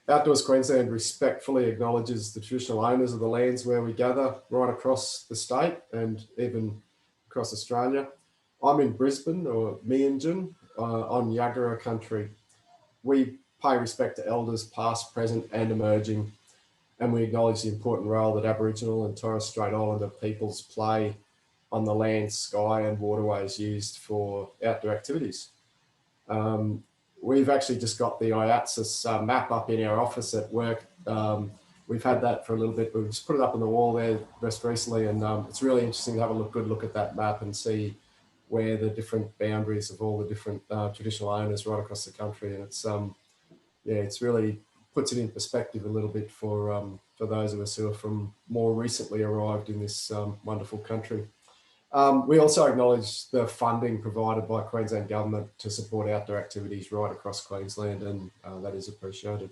Outdoors Queensland respectfully acknowledges the traditional owners of the lands where we gather right across the state and even across Australia. I'm in Brisbane, or Meanjin, on Yagara country. We pay respect to elders past, present and emerging, and we acknowledge the important role that Aboriginal and Torres Strait Islander peoples play on the land, sky and waterways used for outdoor activities. We've actually just got the IATSIS map up in our office at work. We've had that for a little bit. We've just put it up on the wall there just recently, and it's really interesting to have a good look at that map and see where the different boundaries of all the different traditional owners right across the country. And it's it's really puts it in perspective a little bit for those of us who are from more recently arrived in this wonderful country. We also acknowledge the funding provided by Queensland Government to support outdoor activities right across Queensland, and that is appreciated.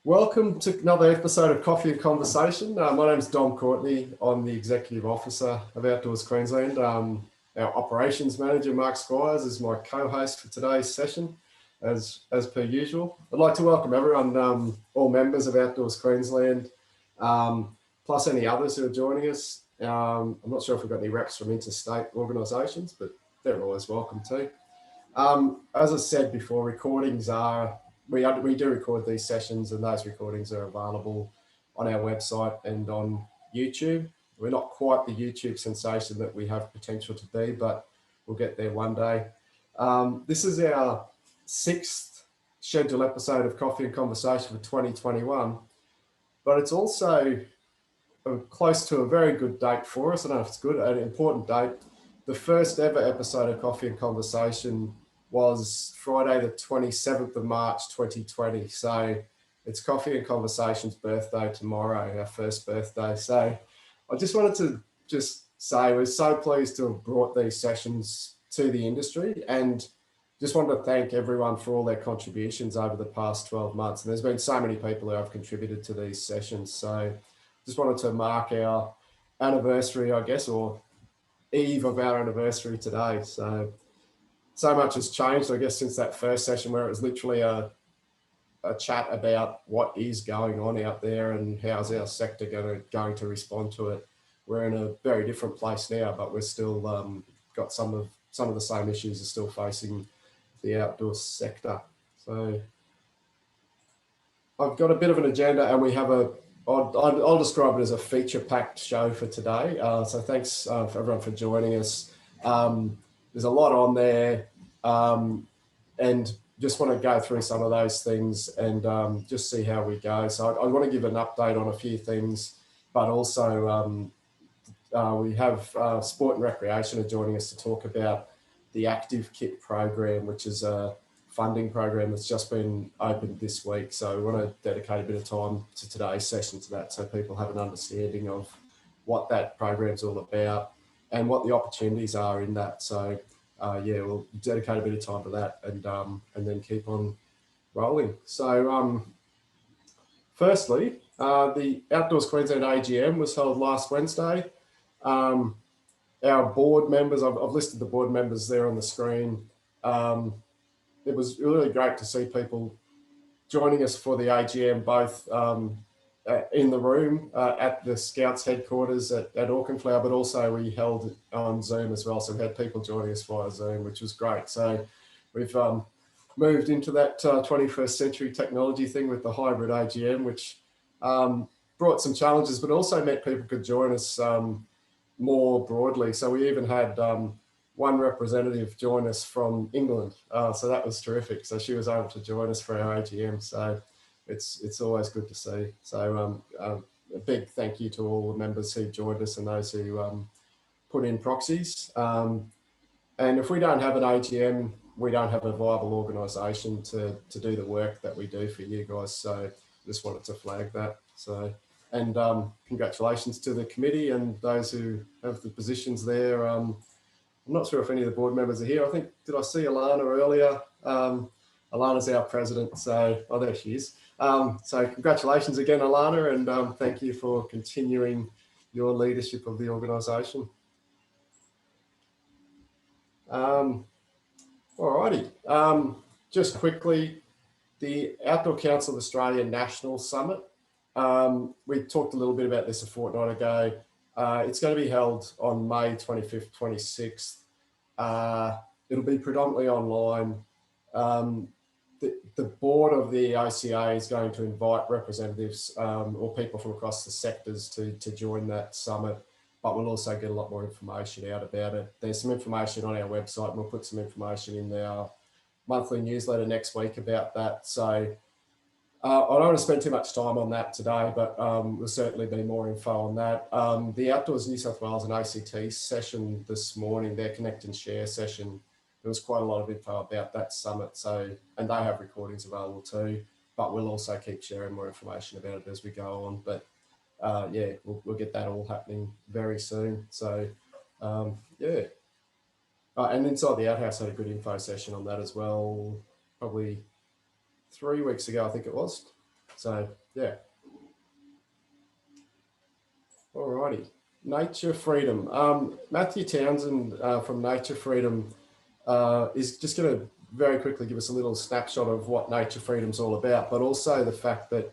Welcome to another episode of Coffee and Conversation. My name is Dom Courtney. I'm the Executive Officer of Outdoors Queensland. Our Operations Manager, Mark Squires, is my co-host for today's session, as per usual. I'd like to welcome everyone, all members of Outdoors Queensland, plus any others who are joining us. I'm not sure if we've got any reps from interstate organisations, but they're always welcome too. As I said before, recordings are, we do record these sessions, and those recordings are available on our website and on YouTube. We're not quite the YouTube sensation that we have potential to be, but we'll get there one day. This is our 6th scheduled episode of Coffee and Conversation for 2021, but it's also close to a very good date for us. I don't know if it's good, an important date. The first ever episode of Coffee and Conversation was Friday, the 27th of March, 2020. So it's Coffee and Conversation's birthday tomorrow, our first birthday. So I just wanted to say we're so pleased to have brought these sessions to the industry, and just wanted to thank everyone for all their contributions over the past 12 months. And there's been so many people who have contributed to these sessions. So just wanted to mark our anniversary, I guess, or eve of our anniversary today. So much has changed, I guess, since that first session, where it was literally a chat about what is going on out there and how's our sector going to respond to it. We're in a very different place now, but we're still got some of the same issues are still facing the outdoor sector. So I've got a bit of an agenda, and we have I'll describe it as a feature-packed show for today. So thanks for everyone for joining us. There's a lot on there, and just want to go through some of those things and just see how we go. So I want to give an update on a few things, but also we have Sport and Recreation are joining us to talk about the Active Kit program, which is a funding program that's just been opened this week. So we want to dedicate a bit of time to today's session to that, so people have an understanding of what that program's all about and what the opportunities are in that. So we'll dedicate a bit of time to that, and then keep on rolling. So firstly, the Outdoors Queensland AGM was held last Wednesday. Our board members, I've listed the board members there on the screen. It was really great to see people joining us for the AGM, both in the room at the Scouts headquarters at Auchenflower, but also we held it on Zoom as well. So we had people joining us via Zoom, which was great. So we've moved into that 21st century technology thing with the hybrid AGM, which brought some challenges, but also meant people could join us more broadly. So we even had one representative join us from England. So that was terrific. So she was able to join us for our AGM. So it's always good to see. So a big thank you to all the members who joined us and those who put in proxies. And if we don't have an AGM, we don't have a viable organisation to do the work that we do for you guys. So just wanted to flag that. So, and congratulations to the committee and those who have the positions there. I'm not sure if any of the board members are here. I think, did I see Alana earlier? Alana's our president, so, oh, there she is. So congratulations again, Alana, and thank you for continuing your leadership of the organisation. Alrighty, just quickly, the Outdoor Council of Australia National Summit. We talked a little bit about this a fortnight ago. It's going to be held on May 25th, 26th. It'll be predominantly online. The board of the ACA is going to invite representatives or people from across the sectors to join that summit, but we'll also get a lot more information out about it. There's some information on our website, and we'll put some information in our monthly newsletter next week about that. So I don't want to spend too much time on that today, but there'll certainly be more info on that. The Outdoors New South Wales and ACT session this morning, their Connect and Share session, there was quite a lot of info about that summit. So, and they have recordings available too, but we'll also keep sharing more information about it as we go on. But yeah, we'll get that all happening very soon. So yeah. And Inside the Outhouse had a good info session on that as well, probably 3 weeks ago, I think it was. So yeah. Alrighty. Nature Freedom. Matthew Townsend from Nature Freedom is just going to very quickly give us a little snapshot of what Nature Freedom's all about, but also the fact that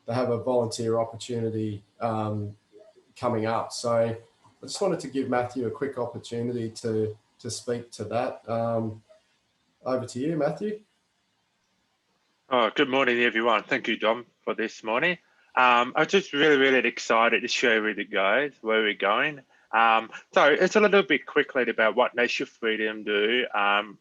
they have a volunteer opportunity coming up. So I just wanted to give Matthew a quick opportunity to speak to that. Over to you, Matthew. Oh, good morning, everyone. Thank you, Dom, for this morning. I'm just really excited to share with you guys where we're going. So it's a little bit quickly about what Nature Freedom do,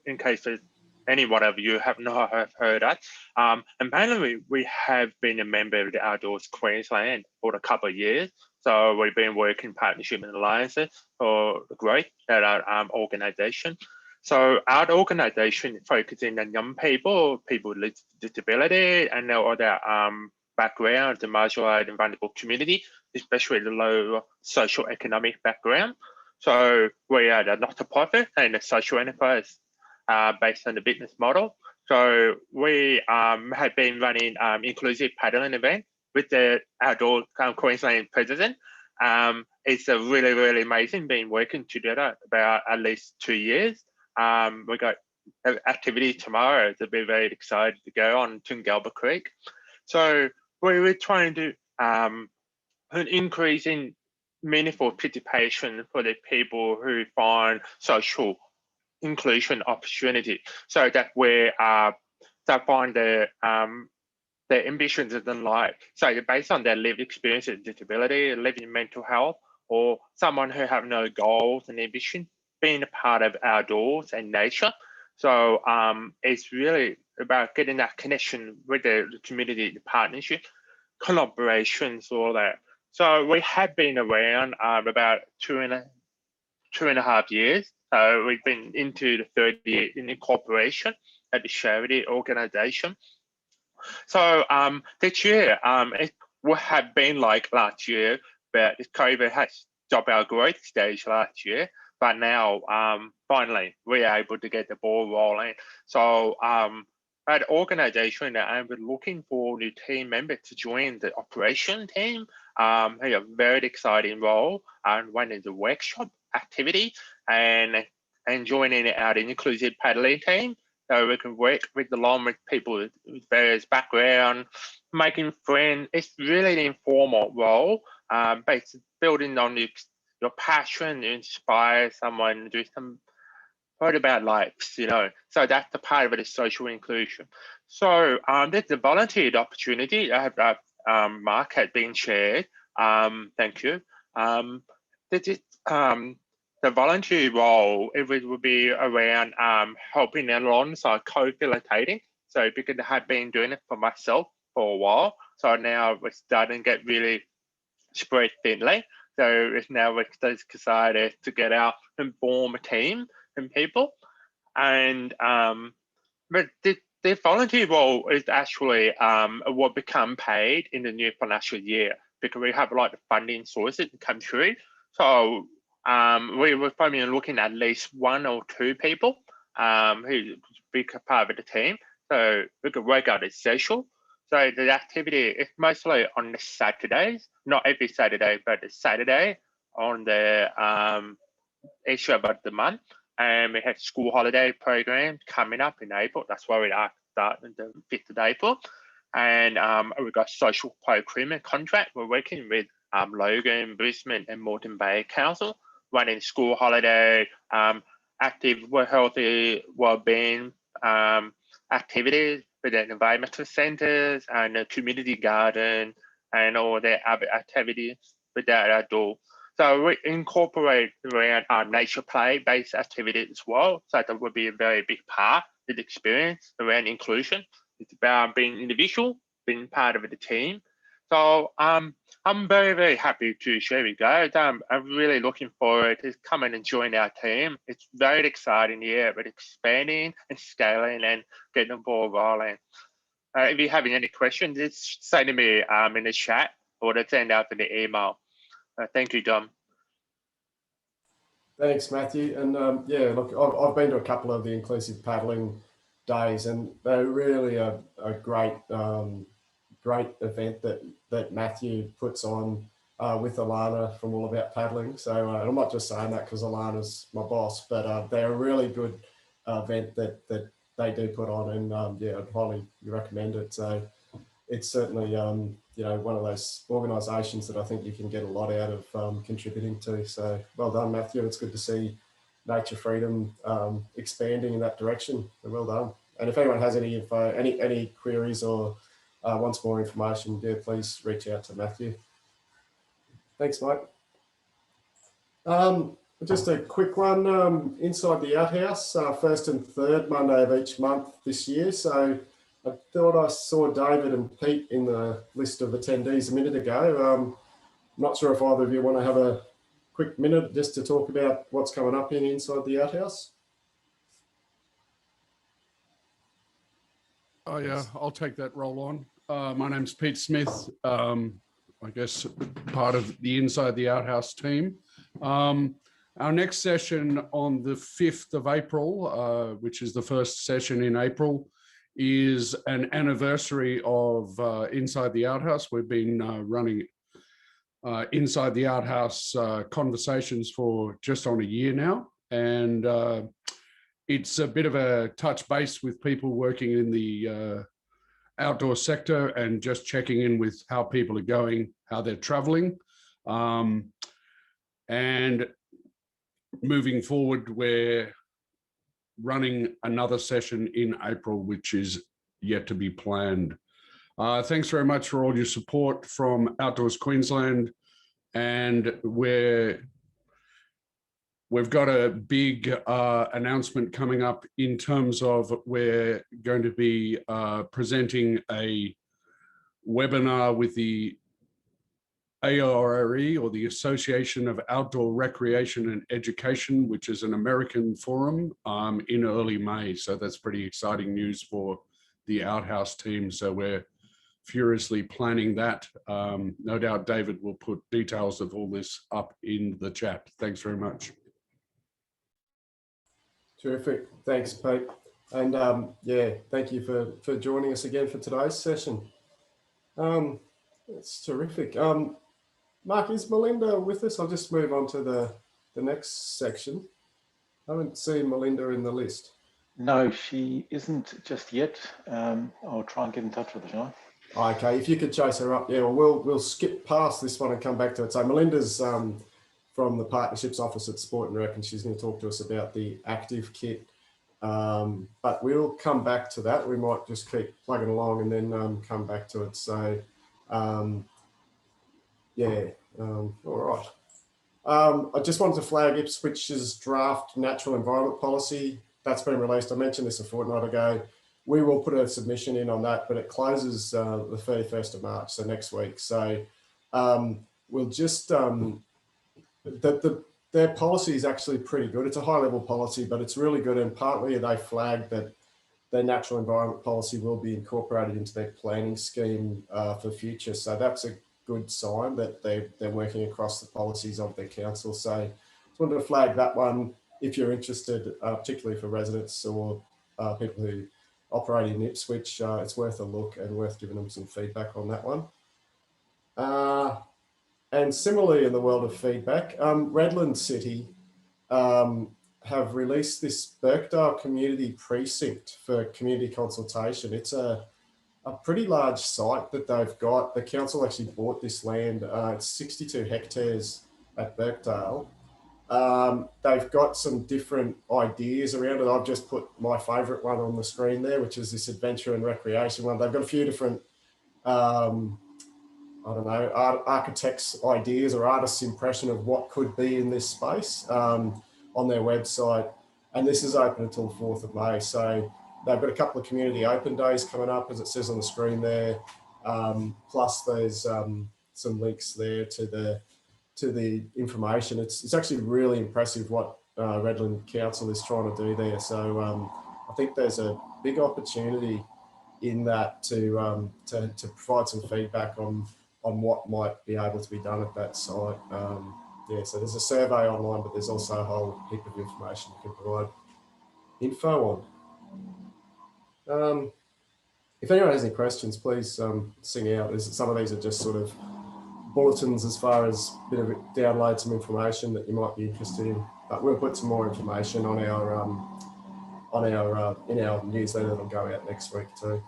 in case there's anyone of you have not heard us. And mainly we have been a member of the Outdoors Queensland for a couple of years. So we've been working in partnership and alliances for growth at our organisation. So our organisation is focusing on young people with disability and their other background, the marginalised and vulnerable community, especially the low socio-economic background. So we are a not-for-profit and a social enterprise based on the business model. So we have been running inclusive paddling event with the Outdoor Queensland president. It's a really amazing being working together about at least 2 years. We got activity tomorrow to be very excited to go on Tungalba Creek. So we're trying to an increase in meaningful participation for the people who find social inclusion opportunity, so that we that find their ambitions in life. So based on their lived experiences, disability, living mental health, or someone who have no goals and ambition, being a part of outdoors and nature. So it's really about getting that connection with the community, the partnership, collaborations, all that. So we have been around about two and a half years. We've been into the third year in incorporation at the charity organisation. So this year, it would have been like last year, but COVID has stopped our growth stage last year. But now, finally, we are able to get the ball rolling. So at the organisation, I'm looking for new team members to join the operation team. They have a very exciting role, and one is a workshop activity, and joining our inclusive paddling team. So we can work along with people with various backgrounds, making friends. It's really an informal role, based building on your passion to inspire someone to do some part about lives, you know. So that's the part of it is social inclusion. So there's a volunteered opportunity. I have Mark had been shared. Thank you. The volunteer role, it would be around helping alongside co-facilitating. So because I have been doing it for myself for a while, so now we're starting to get really spread thinly. So it's now we've decided to get out and form a team and people. And but the volunteer role is actually will become paid in the new financial year, because we have a lot of funding sources to come through. So we were probably looking at least 1 or 2 people who be part of the team. So we could work out it's social. So the activity is mostly on the Saturdays, not every Saturday, but the Saturday on the issue about the month. And we have school holiday program coming up in April. That's why we are start on the 5th of April. And we've got social procurement contract. We're working with Logan, Brisbane and Moreton Bay Council, running school holiday, active, healthy, wellbeing activities with the environmental centres and the community garden and all the other activities with that outdoor. So we incorporate around nature play-based activities as well. So that would be a very big part of the experience around inclusion. It's about being individual, being part of the team. So I'm very, very happy to share with you guys. I'm really looking forward to coming and join our team. It's very exciting year, but expanding and scaling and getting the ball rolling. If you're having any questions, just say to me in the chat or to send out in the email. Thank you, Dom. Thanks, Matthew. And yeah, look, I've been to a couple of the inclusive paddling days, and they're really a great great event that Matthew puts on with Alana from All About Paddling. So I'm not just saying that because Alana's my boss, but they're a really good event that they do put on, and yeah, I'd highly recommend it. So it's certainly you know, one of those organisations that I think you can get a lot out of contributing to. So well done, Matthew. It's good to see Nature Freedom expanding in that direction. So well done. And if anyone has any info, any queries or wants more information, yeah, please reach out to Matthew. Thanks, Mike. Just a quick one, Inside the Outhouse, first and third Monday of each month this year. So I thought I saw David and Pete in the list of attendees a minute ago. I'm not sure if either of you want to have a quick minute just to talk about what's coming up in Inside the Outhouse. Oh yeah, I'll take that role on. My name's Pete Smith. I guess part of the Inside the Outhouse team. Our next session on the 5th of April, which is the first session in April, is an anniversary of Inside the Outhouse. We've been running Inside the Outhouse conversations for just on a year now. And it's a bit of a touch base with people working in the outdoor sector and just checking in with how people are going, how they're traveling. And moving forward, we're running another session in April, which is yet to be planned. Thanks very much for all your support from Outdoors Queensland. And we've got a big announcement coming up in terms of we're going to be presenting a webinar with the ARRE, or the Association of Outdoor Recreation and Education, which is an American forum, in early May. So that's pretty exciting news for the Outhouse team. So we're furiously planning that. No doubt David will put details of all this up in the chat. Thanks very much. Terrific. Thanks, Pete. And yeah, thank you for joining us again for today's session. It's terrific. Mark, is Melinda with us? I'll just move on to the next section. I haven't seen Melinda in the list. No, she isn't just yet. I'll try and get in touch with her, shall I? Okay, if you could chase her up. Yeah, well, we'll skip past this one and come back to it. So Melinda's from the Partnerships Office at Sport and Rec, and she's going to talk to us about the active kit. But we'll come back to that. We might just keep plugging along and then come back to it. So yeah, all right. I just wanted to flag Ipswich's draft natural environment policy. That's been released. I mentioned this a fortnight ago. We will put a submission in on that, but it closes the 31st of March, so next week. So we'll just, their policy is actually pretty good. It's a high level policy, but it's really good. And partly they flagged that their natural environment policy will be incorporated into their planning scheme for future. So that's a good sign that they're working across the policies of their council. So just wanted to flag that one if you're interested, particularly for residents or people who operate in Ipswich. It's worth a look and worth giving them some feedback on that one. And similarly, in the world of feedback, Redland City have released this Birkdale Community Precinct for community consultation. It's a pretty large site that they've got. The council actually bought this land. It's 62 hectares at Birkdale. They've got some different ideas around it. I've just put my favourite one on the screen there, which is this adventure and recreation one. They've got a few different, I don't know, architects' ideas or artists' impression of what could be in this space on their website. And this is open until 4th of May. So they've got a couple of community open days coming up, as it says on the screen there. Plus there's some links there to the information. It's actually really impressive what Redland Council is trying to do there. So I think there's a big opportunity in that to provide some feedback on what might be able to be done at that site. Yeah, so there's a survey online, but there's also a whole heap of information you can provide info on. If anyone has any questions, please sing out. Some of these are just sort of bulletins as far as a bit of download some information that you might be interested in. But we'll put some more information on our in our newsletter that'll go out next week too.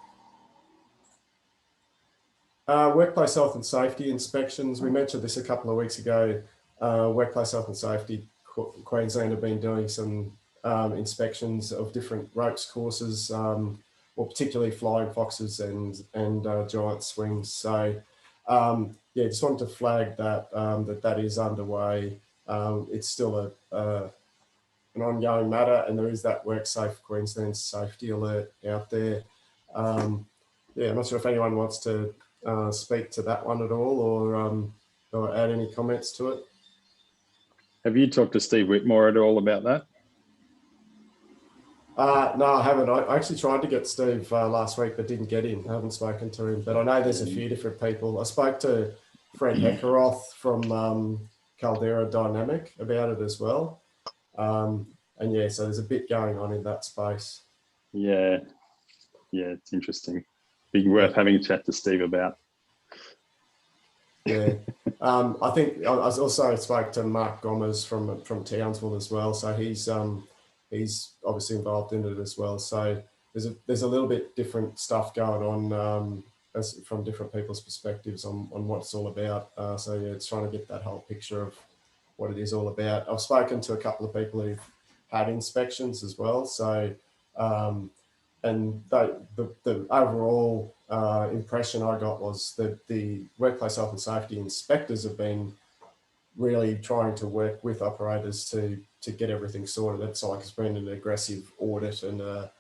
Workplace health and safety inspections. We mentioned this a couple of weeks ago. Workplace health and safety Queensland have been doing some inspections of different ropes courses, or particularly flying foxes and giant swings. So yeah, just wanted to flag that that is underway. It's still an ongoing matter, and there is that WorkSafe Queensland safety alert out there. Yeah, I'm not sure if anyone wants to speak to that one at all, or add any comments to it. Have you talked to Steve Whitmore at all about that? No, I haven't. I actually tried to get Steve last week, but didn't get him. I haven't spoken to him, but I know there's a few different people. I spoke to Fred Heckeroth from Caldera Dynamic about it as well. And yeah, so there's a bit going on in that space. Yeah, it's interesting. Be worth having a chat to Steve about. Yeah, I think I also spoke to Mark Gomez from Townsville as well. So he's obviously involved in it as well. So there's a little bit different stuff going on from different people's perspectives on what it's all about. So yeah, it's trying to get that whole picture of what it is all about. I've spoken to a couple of people who've had inspections as well. So and the overall impression I got was that the workplace health and safety inspectors have been really trying to work with operators to get everything sorted. It's like it's been an aggressive audit and a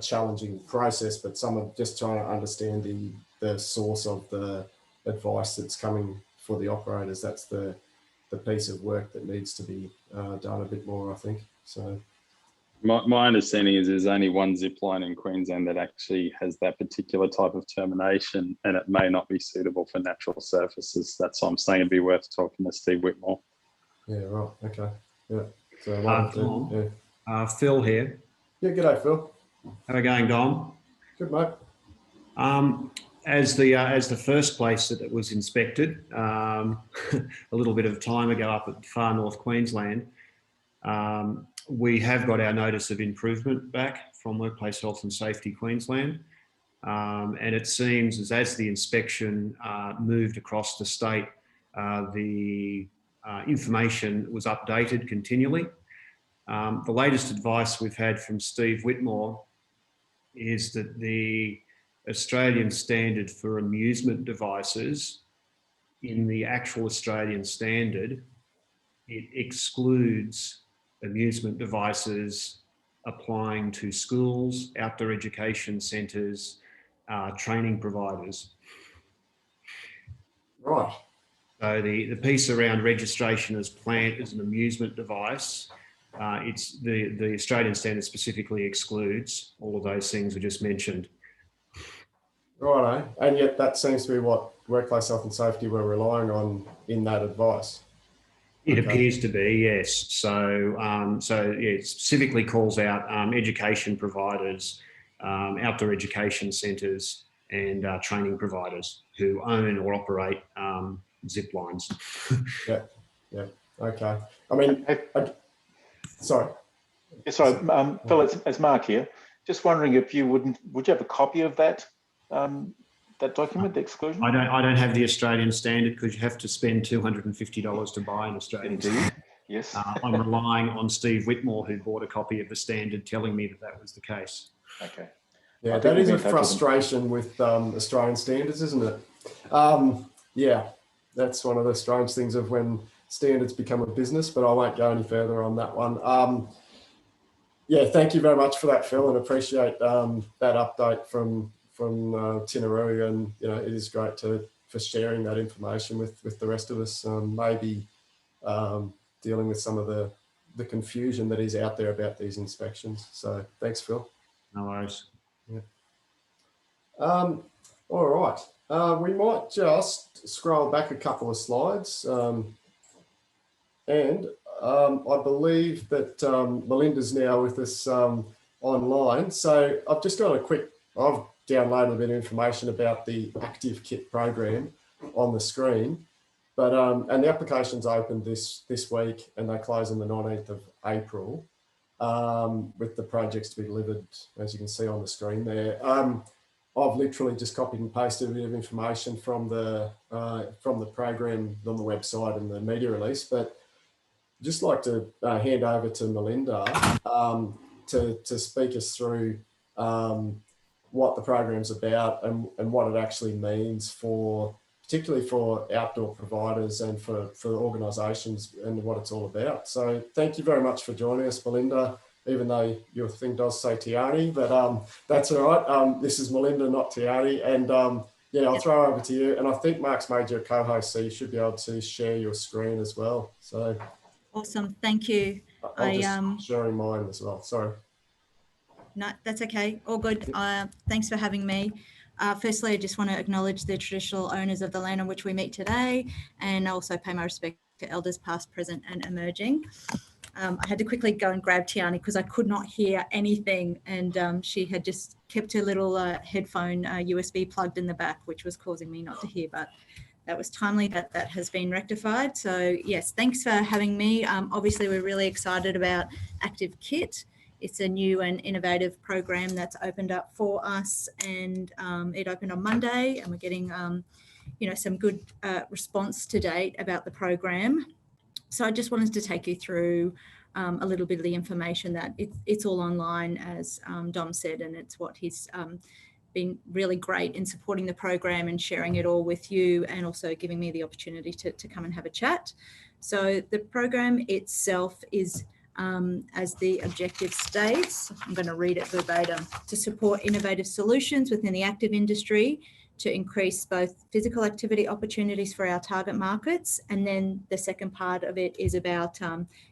challenging process, but some are just trying to understand the source of the advice that's coming for the operators. That's the piece of work that needs to be done a bit more, I think. So my understanding is there's only one zip line in Queensland that actually has that particular type of termination, and it may not be suitable for natural surfaces. That's why I'm saying it'd be worth talking to Steve Whitmore. Yeah, right. Okay. Yeah. So Phil here. Yeah, g'day, Phil. How are we going, Dom? Good, mate. As the first place that it was inspected a little bit of time ago up at far north Queensland, we have got our notice of improvement back from Workplace Health and Safety Queensland, and it seems as the inspection moved across the state, the information was updated continually. The latest advice we've had from Steve Whitmore is that the Australian standard for amusement devices, in the actual Australian standard, it excludes amusement devices applying to schools, outdoor education centres, training providers. Right. So the piece around registration as plant as an amusement device, it's the Australian standard specifically excludes all of those things we just mentioned. Righto. And yet that seems to be what Workplace Health and Safety were relying on in that advice. It appears to be, yes. So, yeah, it specifically calls out education providers, outdoor education centres, and training providers who own or operate zip lines. Yeah. Okay. I mean, sorry. Yeah, sorry, Phil, it's Mark here. Just wondering if you would you have a copy of that that document, the exclusion? I don't have the Australian standard because you have to spend $250 to buy an Australian standard. Yes. I'm relying on Steve Whitmore, who bought a copy of the standard, telling me that that was the case. Okay. Yeah, that is a frustration with Australian standards, isn't it? Yeah, that's one of the strange things of when standards become a business, but I won't go any further on that one. Yeah, thank you very much for that, Phil, and appreciate that update from Tinaroo, and it is great for sharing that information with the rest of us. Maybe dealing with some of the confusion that is out there about these inspections. So thanks, Phil. No worries. Yeah. All right. We might just scroll back a couple of slides. And I believe that Melinda's now with us online. So I've just got I've downloaded a bit of information about the Active Kit program on the screen. But and the application's opened this week, and they close on the 19th of April, with the projects to be delivered, as you can see on the screen there. I've literally just copied and pasted a bit of information from the program on the website and the media release, but just like to hand over to Melinda to speak us through what the program's about and what it actually means particularly for outdoor providers and for organisations, and what it's all about. So thank you very much for joining us, Melinda, even though your thing does say Tiani, but that's all right. This is Melinda, not Tiani. And yeah, I'll throw over to you. And I think Mark's made you a co-host, so you should be able to share your screen as well. So awesome, thank you. I'm just sharing mine as well, sorry. No, that's okay, all good. Thanks for having me. Firstly, I just want to acknowledge the traditional owners of the land on which we meet today, and also pay my respect to elders past, present and emerging. I had to quickly go and grab Tiani because I could not hear anything, and she had just kept her little headphone USB plugged in the back, which was causing me not to hear, but that was timely. That has been rectified. So yes, thanks for having me. Obviously, we're really excited about Active Kit. It's a new and innovative program that's opened up for us, and it opened on Monday, and we're getting some good response to date about the program. So I just wanted to take you through a little bit of the information that it's all online, as Dom said, and it's what he's been really great in supporting the program and sharing it all with you, and also giving me the opportunity to come and have a chat. So the program itself is, as the objective states, I'm going to read it verbatim, to support innovative solutions within the active industry to increase both physical activity opportunities for our target markets. And then the second part of it is about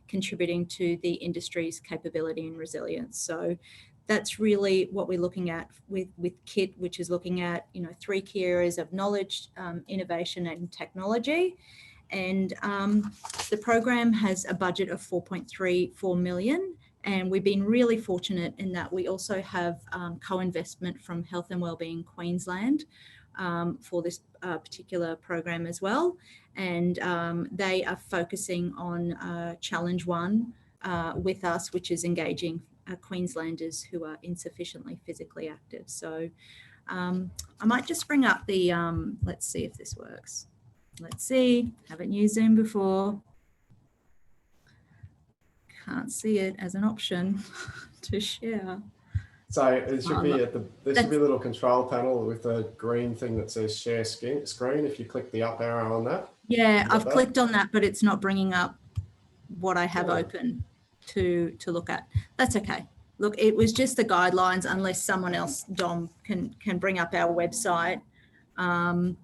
contributing to the industry's capability and resilience. So that's really what we're looking at with KIT, which is looking at 3 key areas of knowledge, innovation and technology. And the program has a budget of 4.34 million. And we've been really fortunate in that we also have co-investment from Health and Wellbeing Queensland for this particular program as well. And they are focusing on Challenge 1 with us, which is engaging Queenslanders who are insufficiently physically active. So I might just bring up the, let's see if this works. Let's see, haven't used Zoom before. Can't see it as an option to share. So it should be there should be a little control panel with a green thing that says share screen. If you click the up arrow on that. Yeah, I've clicked on that, but it's not bringing up what I have open to look at. That's okay. Look, it was just the guidelines, unless someone else, Dom, can bring up our website. I'm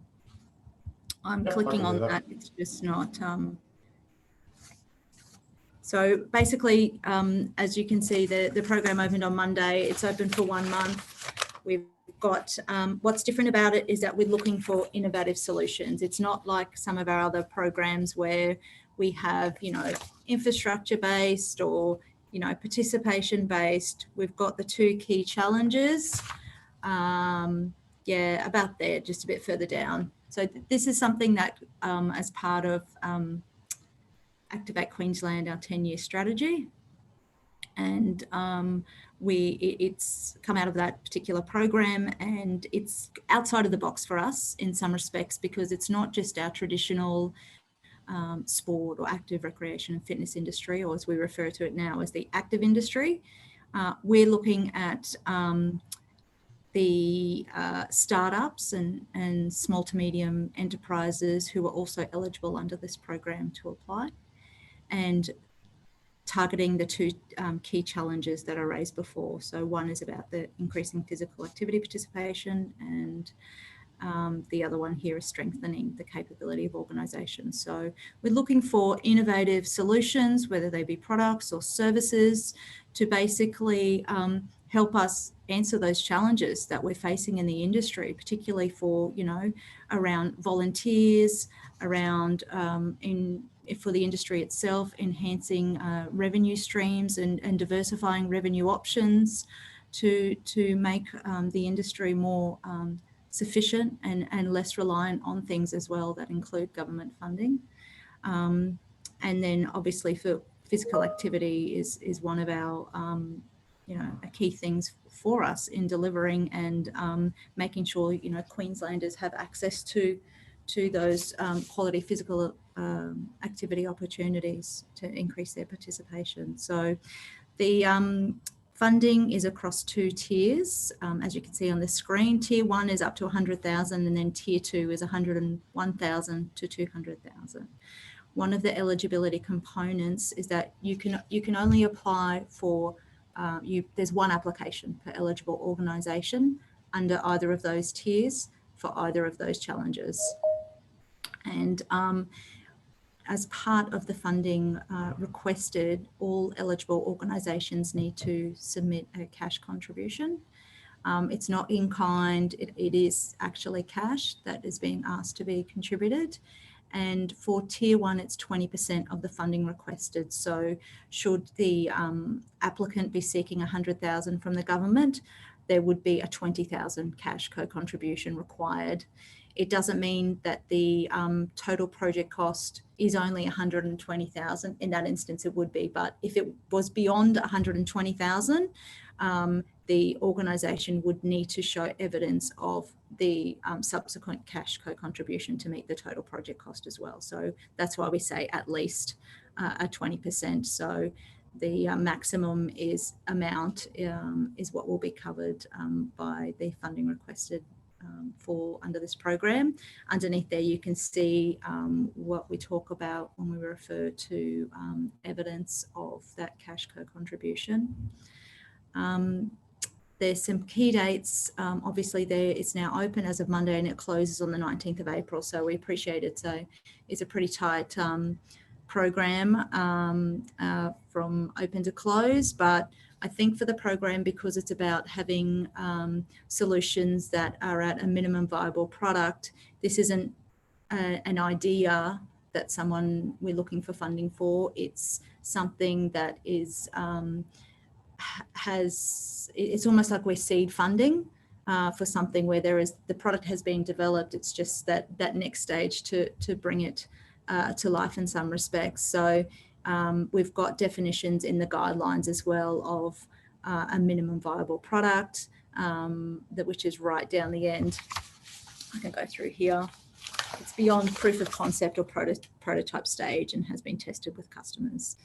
clicking on that. It's just not. So basically, as you can see, the program opened on Monday. It's open for 1 month. We've got, what's different about it is that we're looking for innovative solutions. It's not like some of our other programs where we have, infrastructure based or, participation based. We've got the 2 key challenges. Yeah, about there, just a bit further down. So this is something that as part of Activate Queensland, our 10-year strategy. And it's come out of that particular program, and it's outside of the box for us in some respects, because it's not just our traditional sport or active recreation and fitness industry, or as we refer to it now as the active industry. We're looking at the startups and small to medium enterprises who are also eligible under this program to apply, and targeting the two key challenges that I raised before. So one is about the increasing physical activity participation, and the other one here is strengthening the capability of organisations. So we're looking for innovative solutions, whether they be products or services, to basically help us answer those challenges that we're facing in the industry, particularly for, around volunteers, around for the industry itself, enhancing revenue streams and diversifying revenue options to make the industry more sufficient and less reliant on things as well that include government funding. And then obviously for physical activity is one of our key things for us in delivering and making sure Queenslanders have access to those quality physical activity opportunities to increase their participation. So the funding is across two tiers, as you can see on the screen. Tier 1 is up to 100,000, and then Tier 2 is 101,000 to 200,000. One of the eligibility components is that you can only apply for there's one application per eligible organisation under either of those tiers for either of those challenges. And as part of the funding requested, all eligible organisations need to submit a cash contribution. It's not in kind, it is actually cash that is being asked to be contributed. And for Tier 1, it's 20% of the funding requested. So should the applicant be seeking 100,000 from the government, there would be a 20,000 cash co-contribution required. It doesn't mean that the total project cost is only 120,000. In that instance, it would be. But if it was beyond 120,000, the organisation would need to show evidence of the subsequent cash co-contribution to meet the total project cost as well. So that's why we say at least a 20%. So the maximum amount is what will be covered by the funding requested for under this program. Underneath there, you can see what we talk about when we refer to evidence of that cash co-contribution. There's some key dates. Obviously, it's now open as of Monday, and it closes on the 19th of April. So we appreciate it. So it's a pretty tight program from open to close. But I think for the program, because it's about having solutions that are at a minimum viable product, this isn't an idea that we're looking for funding for. It's something that is it's almost like we're seed funding for something where the product has been developed. It's just that next stage to bring it to life in some respects. So we've got definitions in the guidelines as well of a minimum viable product, which is right down the end. I can go through here. It's beyond proof of concept or prototype stage and has been tested with customers.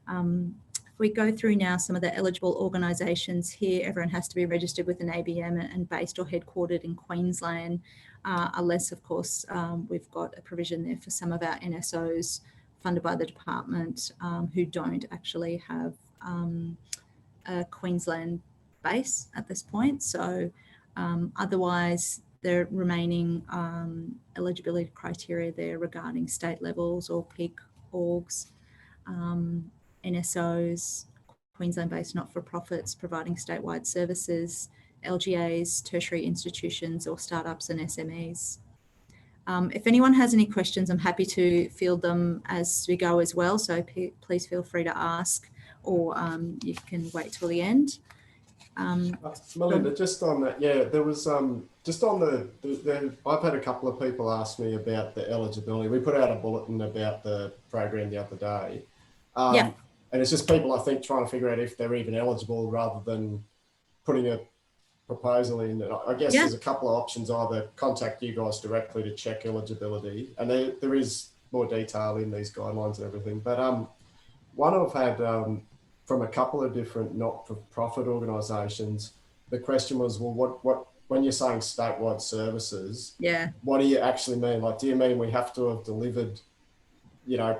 If we go through now some of the eligible organisations here, everyone has to be registered with an ABM and based or headquartered in Queensland, unless, of course, we've got a provision there for some of our NSOs funded by the department who don't actually have a Queensland base at this point. So otherwise, the remaining eligibility criteria there regarding state levels or peak orgs, NSOs, Queensland-based not-for-profits providing statewide services, LGAs, tertiary institutions or startups and SMEs. If anyone has any questions, I'm happy to field them as we go as well. So please feel free to ask, or you can wait till the end. Melinda, just on that, yeah, there was just on I've had a couple of people ask me about the eligibility. We put out a bulletin about the program the other day. Yeah. And it's just people, I think, trying to figure out if they're even eligible rather than putting a proposal in. And I guess there's a couple of options: either contact you guys directly to check eligibility, and there is more detail in these guidelines and everything. But one I've had from a couple of different not-for-profit organisations, the question was, well, what when you're saying statewide services, what do you actually mean? Like, do you mean we have to have delivered,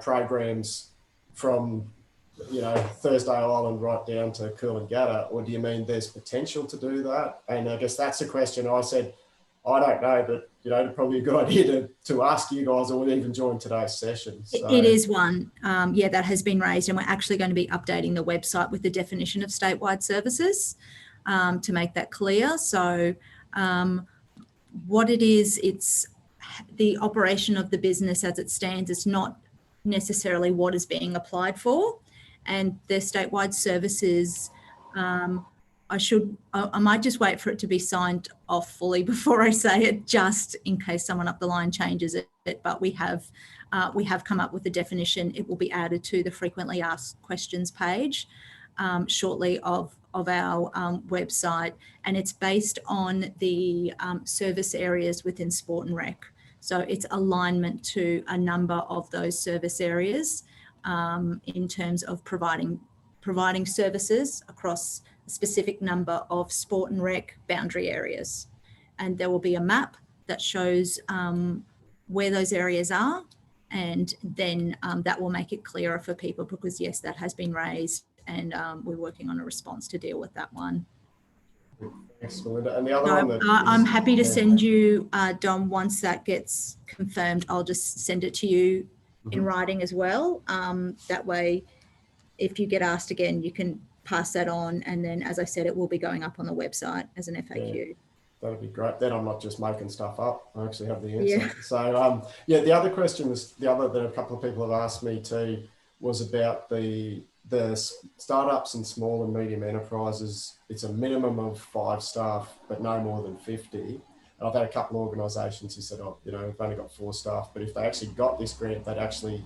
programs from, Thursday Island right down to Coolangatta, or do you mean there's potential to do that? And I guess that's the question. I said, I don't know, but probably a good idea to ask you guys, or even join today's session. So. It is one, that has been raised, and we're actually going to be updating the website with the definition of statewide services to make that clear. So what it is, it's the operation of the business as it stands. It's not necessarily what is being applied for, and the statewide services. I might just wait for it to be signed off fully before I say it, just in case someone up the line changes it. But we have come up with a definition. It will be added to the frequently asked questions page shortly of our website, and it's based on the service areas within sport and rec. So it's alignment to a number of those service areas in terms of providing services across a specific number of sport and rec boundary areas. And there will be a map that shows where those areas are, and then that will make it clearer for people, because yes, that has been raised, and we're working on a response to deal with that one. Thanks, Melinda. And the other one I'm happy to send you, Dom, once that gets confirmed, I'll just send it to you in writing as well. That way, if you get asked again, you can pass that on. And then, as I said, it will be going up on the website as an FAQ. Yeah, that'd be great. Then I'm not just making stuff up. I actually have the answer. Yeah. So, the other question was, that a couple of people have asked me too, was about the startups and small and medium enterprises. It's a minimum of 5 staff, but no more than 50. And I've had a couple of organisations who said, we've only got 4 staff, but if they actually got this grant, they'd actually,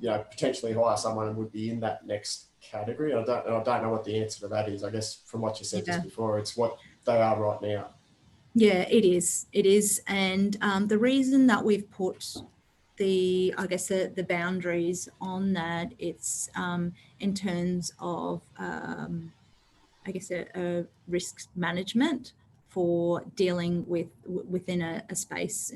potentially hire someone and would be in that next category. And I don't know what the answer to that is. I guess from what you said just before, it's what they are right now. Yeah, it is. It is. And the reason that we've put the boundaries on that, it's in terms of, a risk management for dealing within a space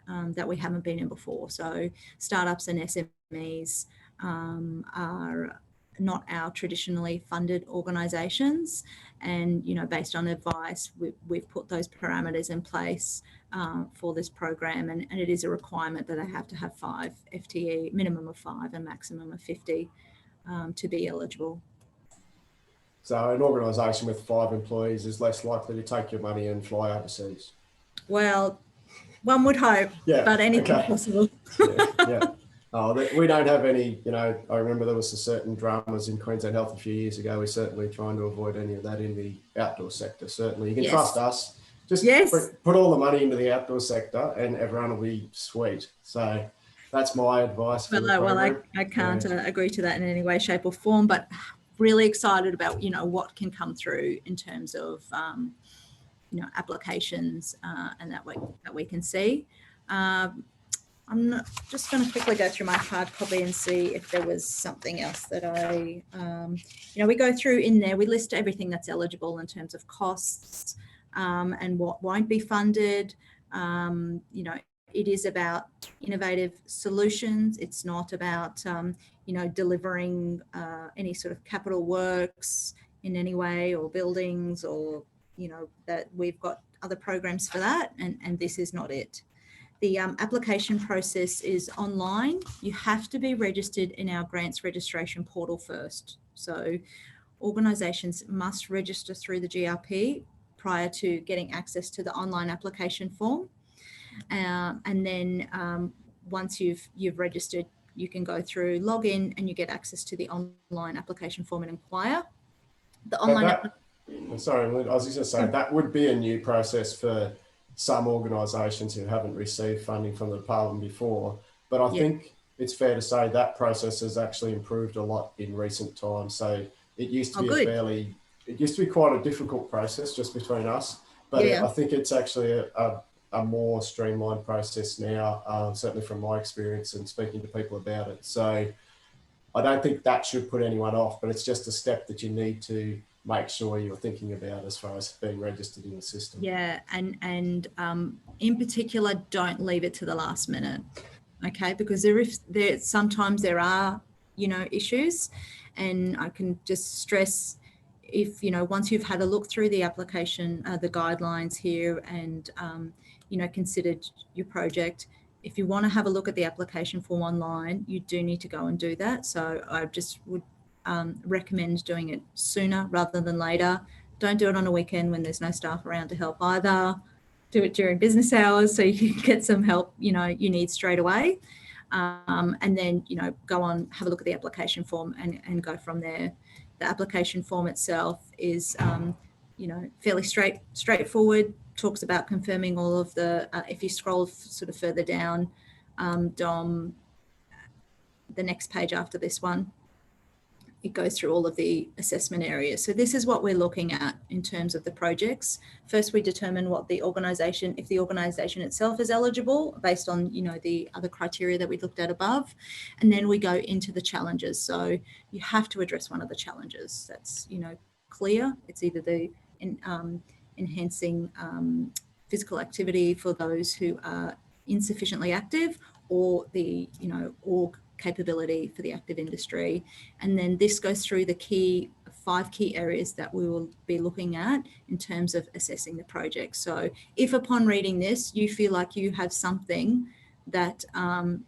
that we haven't been in before. So startups and SMEs are not our traditionally funded organisations, and based on advice, we've put those parameters in place for this program, and it is a requirement that they have to have 5 FTE, minimum of 5 and maximum of 50 to be eligible. So an organisation with 5 employees is less likely to take your money and fly overseas. Well, one would hope, but anything possible. Yeah. Oh, we don't have any, I remember there was a certain dramas in Queensland Health a few years ago. We're certainly trying to avoid any of that in the outdoor sector. Certainly, you can trust us. Just put all the money into the outdoor sector and everyone will be sweet. So that's my advice. I can't agree to that in any way, shape or form, but really excited about, what can come through in terms of, applications and that we can see. I'm just going to quickly go through my hard copy and see if there was something else that we go through in there. We list everything that's eligible in terms of costs and what won't be funded. It is about innovative solutions. It's not about, delivering any sort of capital works in any way, or buildings, or, that we've got other programs for that. And this is not it. The application process is online. You have to be registered in our grants registration portal first. So organisations must register through the GRP prior to getting access to the online application form. And then once you've registered, you can go through, log in, and you get access to the online application form and inquire. The online Sorry, I was just going to say that would be a new process for some organisations who haven't received funding from the department before. But I think it's fair to say that process has actually improved a lot in recent times. So it used to be it used to be quite a difficult process just between us. But I think it's actually a more streamlined process now, certainly from my experience and speaking to people about it. So I don't think that should put anyone off, but it's just a step that you need to make sure you're thinking about as far as being registered in the system. Yeah, and in particular, don't leave it to the last minute, okay? Because sometimes there are, you know, issues, and I can just stress, if, you know, once you've had a look through the application, the guidelines here, and you know, considered your project, if you want to have a look at the application form online, you do need to go and do that. So I just would recommend doing it sooner rather than later. Don't do it on a weekend when there's no staff around to help either. Do it during business hours so you can get some help, you know, you need straight away. And then, you know, go on, have a look at the application form and go from there. The application form itself is, you know, fairly straightforward, talks about confirming all of the, if you scroll sort of further down, Dom, the next page after this one, it goes through all of the assessment areas. So this is what we're looking at in terms of the projects. First, we determine what the organisation, if the organisation itself is eligible based on, you know, the other criteria that we looked at above. And then we go into the challenges. So you have to address one of the challenges. That's, you know, clear. It's either the enhancing physical activity for those who are insufficiently active, or the, you know, org capability for the active industry. And then this goes through the 5 key areas that we will be looking at in terms of assessing the project. So if upon reading this, you feel like you have something that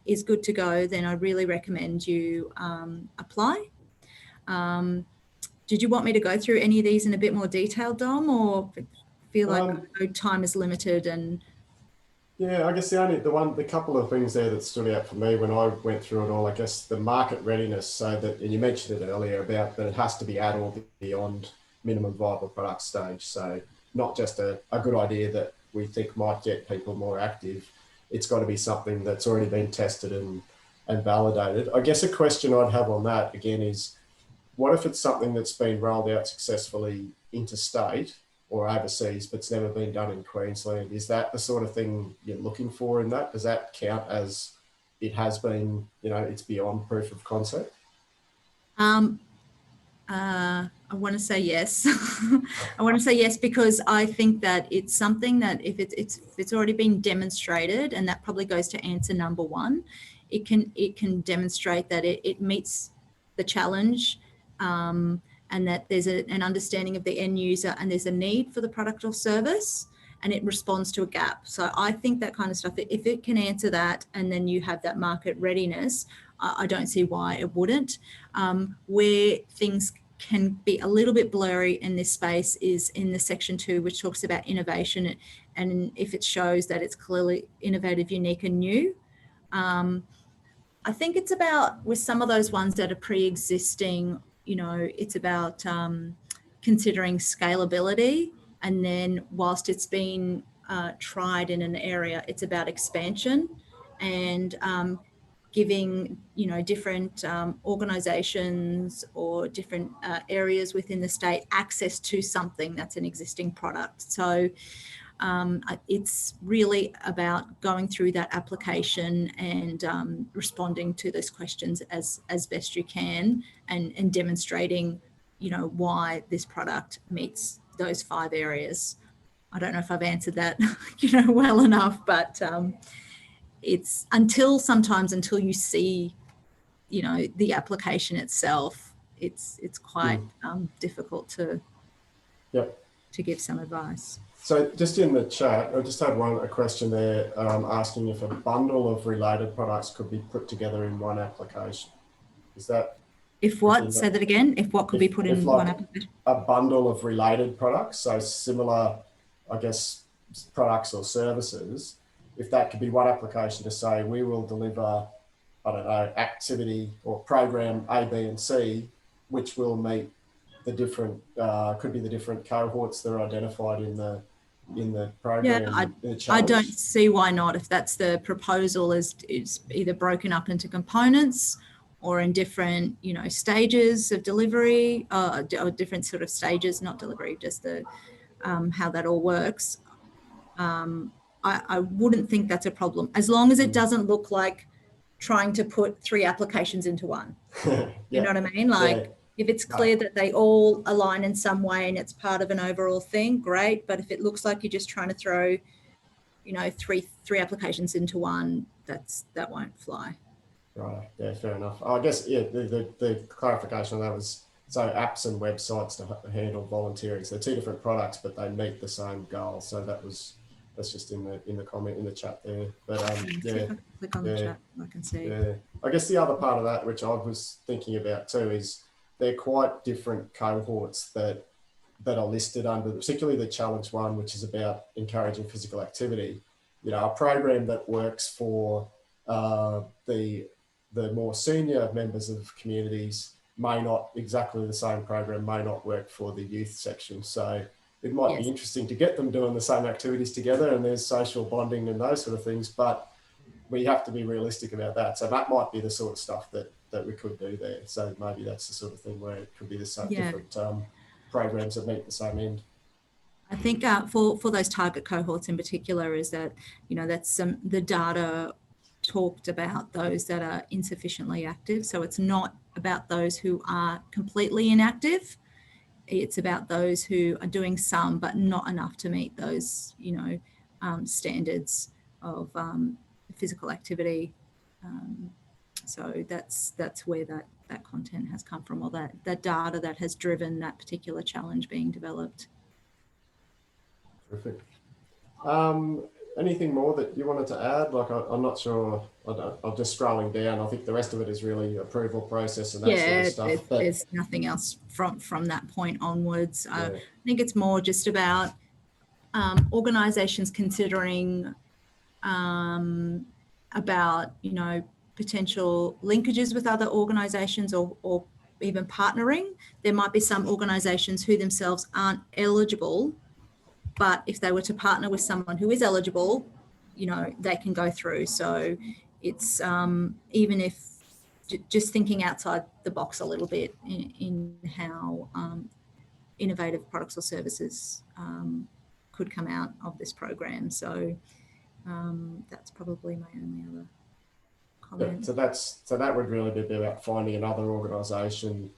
is good to go, then I really recommend you apply. Did you want me to go through any of these in a bit more detail, Dom, or feel like time is limited? And yeah, I guess the couple of things there that stood out for me when I went through it all, I guess the market readiness, so that, and you mentioned it earlier about that it has to be at or beyond minimum viable product stage. So not just a good idea that we think might get people more active. It's got to be something that's already been tested and validated. I guess a question I'd have on that again is, what if it's something that's been rolled out successfully interstate or overseas, but it's never been done in Queensland? Is that the sort of thing you're looking for in that? Does that count as it has been, you know, it's beyond proof of concept? I want to say yes. I want to say yes, because I think that it's something that if it's already been demonstrated, and that probably goes to answer number 1, it can demonstrate that it meets the challenge, and that there's an understanding of the end user, and there's a need for the product or service, and it responds to a gap. So I think that kind of stuff, if it can answer that, and then you have that market readiness, I don't see why it wouldn't. Where things can be a little bit blurry in this space is in the section 2, which talks about innovation, and if it shows that it's clearly innovative, unique and new. I think it's about, with some of those ones that are pre-existing, you know, it's about considering scalability, and then whilst it's been tried in an area, it's about expansion and giving, you know, different organisations or different areas within the state access to something that's an existing product. So it's really about going through that application and responding to those questions as best you can, and demonstrating, you know, why this product meets those 5 areas. I don't know if I've answered that, you know, well enough, but it's until you see, you know, the application itself, it's quite difficult to give some advice. So just in the chat, I just had a question there asking if a bundle of related products could be put together in one application. Is that? If what? Say that again. If what could be put in one application? A bundle of related products, so similar, I guess, products or services, if that could be one application to say, we will deliver, I don't know, activity or program A, B and C, which will meet different could be the different cohorts that are identified in the program. Yeah, I don't see why not. If that's the proposal, is either broken up into components or in different, you know, stages of delivery, or different sort of stages, not delivery, just the how that all works. I wouldn't think that's a problem, as long as it doesn't look like trying to put 3 applications into one. You know what I mean? Like, if it's clear that they all align in some way and it's part of an overall thing, great. But if it looks like you're just trying to throw, you know, three applications into one, that won't fly. Right. Yeah, fair enough. I guess, yeah, the clarification on that was, so apps and websites to handle volunteering. So 2 different products, but they meet the same goal. So that's just in the comment in the chat there. But yeah, Click on the chat, I can see. Yeah, I guess the other part of that, which I was thinking about too, is they're quite different cohorts that are listed under, particularly the challenge one, which is about encouraging physical activity. You know, a program that works for the more senior members of communities may not, exactly the same program may not work for the youth section. So it might be interesting to get them doing the same activities together, and there's social bonding and those sort of things, but we have to be realistic about that. So that might be the sort of stuff that we could do there. So maybe that's the sort of thing where it could be the same different programs that meet the same end. I think for those target cohorts in particular, is that, you know, that's the data talked about those that are insufficiently active. So it's not about those who are completely inactive. It's about those who are doing some, but not enough to meet those, you know, standards of physical activity. So that's where that content has come from, or that data that has driven that particular challenge being developed. Perfect. Anything more that you wanted to add? Like, I'm not sure. I'm just scrolling down. I think the rest of it is really approval process and that sort of stuff. But there's nothing else from that point onwards. I think it's more just about organisations considering about, you know, potential linkages with other organisations or even partnering. There might be some organisations who themselves aren't eligible, but if they were to partner with someone who is eligible, you know, they can go through. So it's even if just thinking outside the box a little bit in how innovative products or services could come out of this program. So that's probably my only other comment. Yeah, so that would really be about finding another organisation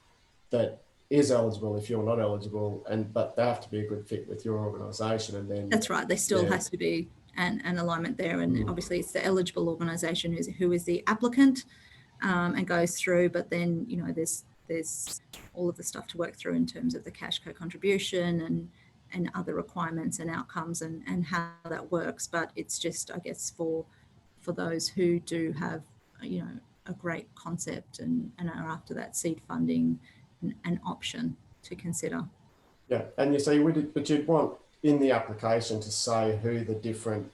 that is eligible if you're not eligible, but they have to be a good fit with your organisation, and then that's right. There still has to be an alignment there, and obviously it's the eligible organisation who is the applicant and goes through. But then, you know, there's all of the stuff to work through in terms of the cash co-contribution and other requirements and outcomes and how that works. But it's just, I guess, for those who do have, you know, a great concept and are after that seed funding, an option to consider. Yeah, and you say but you'd want in the application to say who the different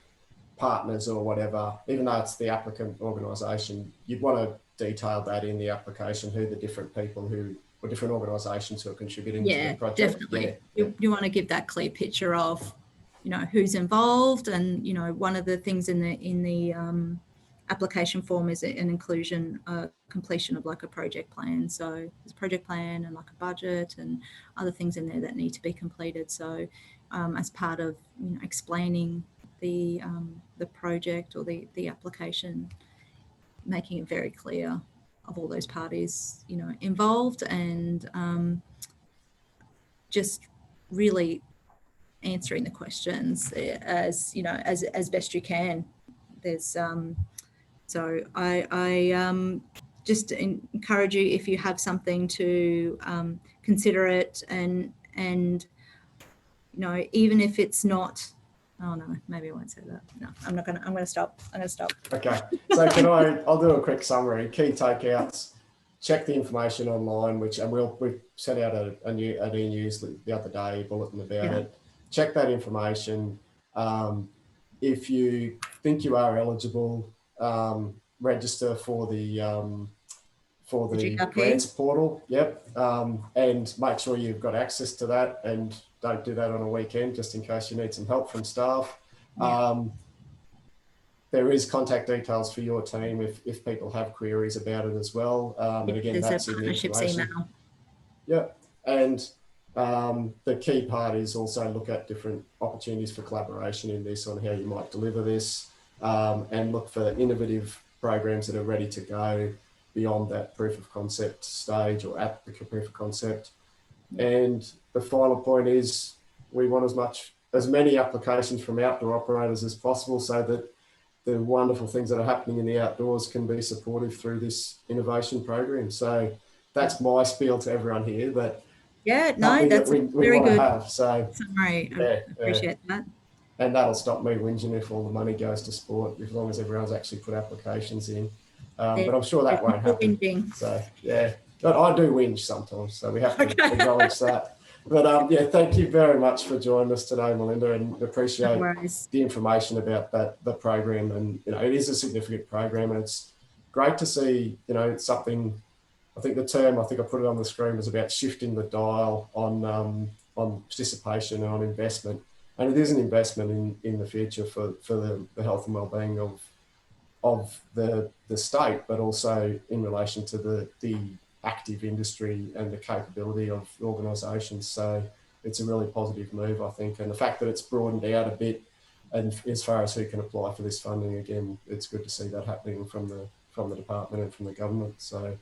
partners or whatever, even though it's the applicant organisation, you'd want to detail that in the application, who the different people or different organisations who are contributing to the project. Definitely. You want to give that clear picture of, you know, who's involved, and, you know, one of the things in the application form is an inclusion, completion of like a project plan. So there's a project plan and like a budget and other things in there that need to be completed. So as part of, you know, explaining the project or the application, making it very clear of all those parties, you know, involved, and just really answering the questions as, you know, as best you can. There's so I just encourage you, if you have something, to consider it, and you know, even if it's not, oh no, maybe I won't say that. No, I'm gonna stop. Okay, so I'll do a quick summary. Key takeouts: check the information online, we sent out an e-news the other day, bulletin about it. Check that information. If you think you are eligible, register for the for the GRP. grants portal. Yep. And make sure you've got access to that, and don't do that on a weekend, just in case you need some help from staff. Yeah. There is contact details for your team if people have queries about it as well. And again, There's that's a in the partnerships information. email. Yep. And the key part is also look at different opportunities for collaboration in this, on how you might deliver this, and look for innovative programs that are ready to go beyond that proof of concept stage or at the proof of concept. And the final point is we want as many applications from outdoor operators as possible, so that the wonderful things that are happening in the outdoors can be supported through this innovation program. So that's my spiel to everyone here. But yeah, no, that's we very want to good have. So summary. yeah, I appreciate that. And that'll stop me whinging if all the money goes to sport, as long as everyone's actually put applications in. But I'm sure that won't happen. Whinging. So yeah, but I do whinge sometimes, so we have to acknowledge that. But yeah, thank you very much for joining us today, Melinda, and appreciate the information about the program. And it is a significant program, and it's great to see it's something. I think the term, I put it on the screen, was about shifting the dial on participation and on investment. And it is an investment in the future for the health and wellbeing of the state, but also in relation to the active industry and the capability of organisations. So it's a really positive move, I think. And the fact that it's broadened out a bit, and as far as who can apply for this funding, again, it's good to see that happening from the department and from the government. So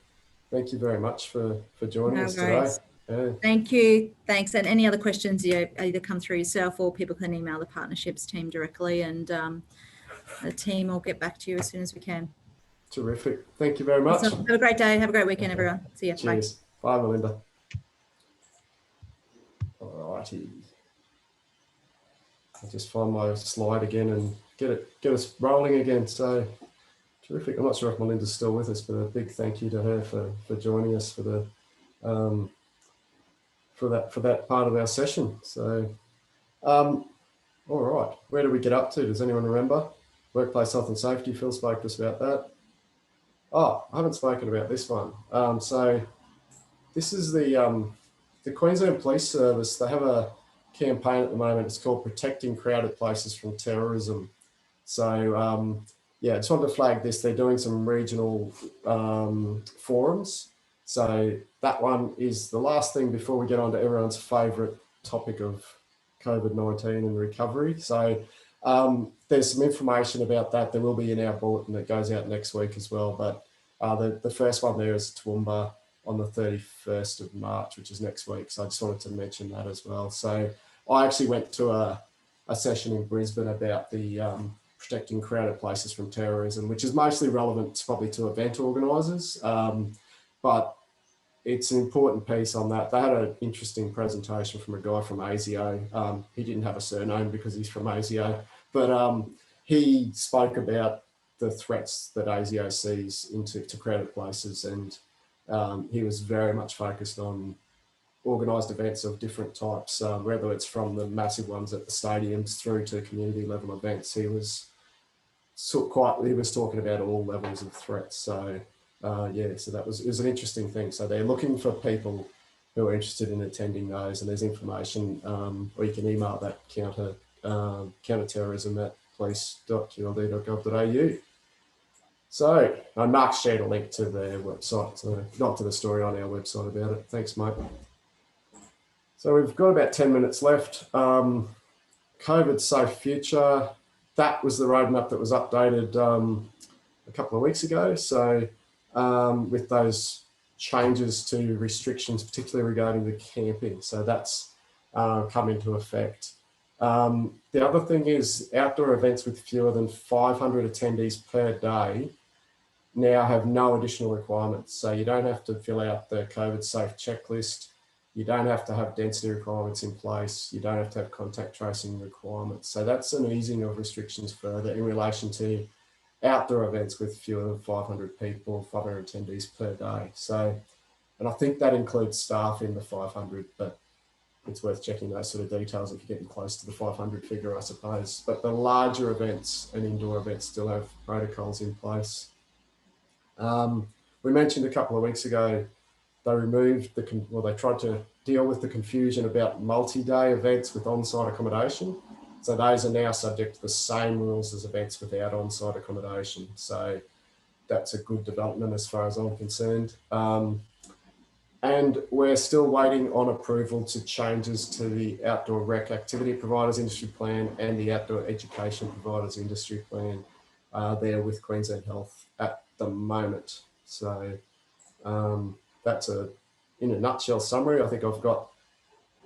thank you very much for joining us today. Yeah. Thank you. Thanks. And any other questions, either come through yourself or people can email the partnerships team directly, and the team will get back to you as soon as we can. Terrific. Thank you very much. Awesome. Have a great day. Have a great weekend, everyone. See you. Cheers. Bye, Melinda. All righty. I'll just find my slide again and get us rolling again. So terrific. I'm not sure if Melinda's still with us, but a big thank you to her for joining us for the for that part of our session. So all right, where did we get up to? Does anyone remember? Workplace health and safety. Phil spoke to us about that. Oh, I haven't spoken about this one. So this is the Queensland Police Service. They have a campaign at the moment. It's called Protecting Crowded Places from Terrorism. So yeah, I just wanted to flag this. They're doing some regional forums. So that one is the last thing before we get on to everyone's favourite topic of COVID-19 and recovery. So there's some information about that. There will be in our bulletin that goes out next week as well. But the first one there is Toowoomba on the 31st of March, which is next week. So I just wanted to mention that as well. So I actually went to a session in Brisbane about the protecting crowded places from terrorism, which is mostly relevant probably to event organisers. But it's an important piece on that. They had an interesting presentation from a guy from ASIO. He didn't have a surname because he's from ASIO, but he spoke about the threats that ASIO sees to crowded places, and he was very much focused on organised events of different types, whether it's from the massive ones at the stadiums through to community level events. He was talking about all levels of threats. So yeah, so it was an interesting thing. So they're looking for people who are interested in attending those, and there's information, or you can email that counterterrorism@police.qld.gov.au. So Mark shared a link to their website, so not to the story on our website about it. Thanks, mate. So we've got about 10 minutes left. COVID Safe Future, that was the roadmap that was updated a couple of weeks ago. So with those changes to restrictions, particularly regarding the camping. So that's come into effect. The other thing is outdoor events with fewer than 500 attendees per day now have no additional requirements. So you don't have to fill out the COVID safe checklist. You don't have to have density requirements in place. You don't have to have contact tracing requirements. So that's an easing of restrictions further in relation to outdoor events with fewer than 500 people, 500 attendees per day. So, and I think that includes staff in the 500, but it's worth checking those sort of details if you're getting close to the 500 figure, I suppose. But the larger events and indoor events still have protocols in place. we mentioned a couple of weeks ago, they removed they tried to deal with the confusion about multi-day events with on-site accommodation. So those are now subject to the same rules as events without on-site accommodation. So that's a good development as far as I'm concerned. And we're still waiting on approval to changes to the Outdoor Rec Activity Providers Industry Plan and the Outdoor Education Providers Industry Plan there with Queensland Health at the moment. So that's in a nutshell summary. I think I've got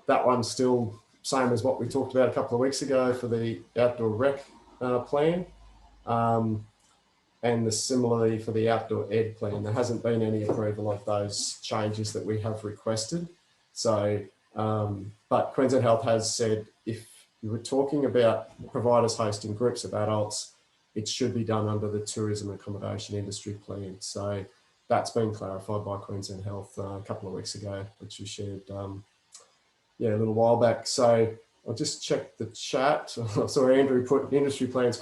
that one still same as what we talked about a couple of weeks ago for the Outdoor Rec plan. And similarly for the Outdoor Ed plan, there hasn't been any approval of those changes that we have requested. So, but Queensland Health has said if you were talking about providers hosting groups of adults, it should be done under the Tourism Accommodation Industry Plan. So that's been clarified by Queensland Health a couple of weeks ago, which we shared a little while back. So I'll just check the chat. Sorry, Andrew put industry plans ?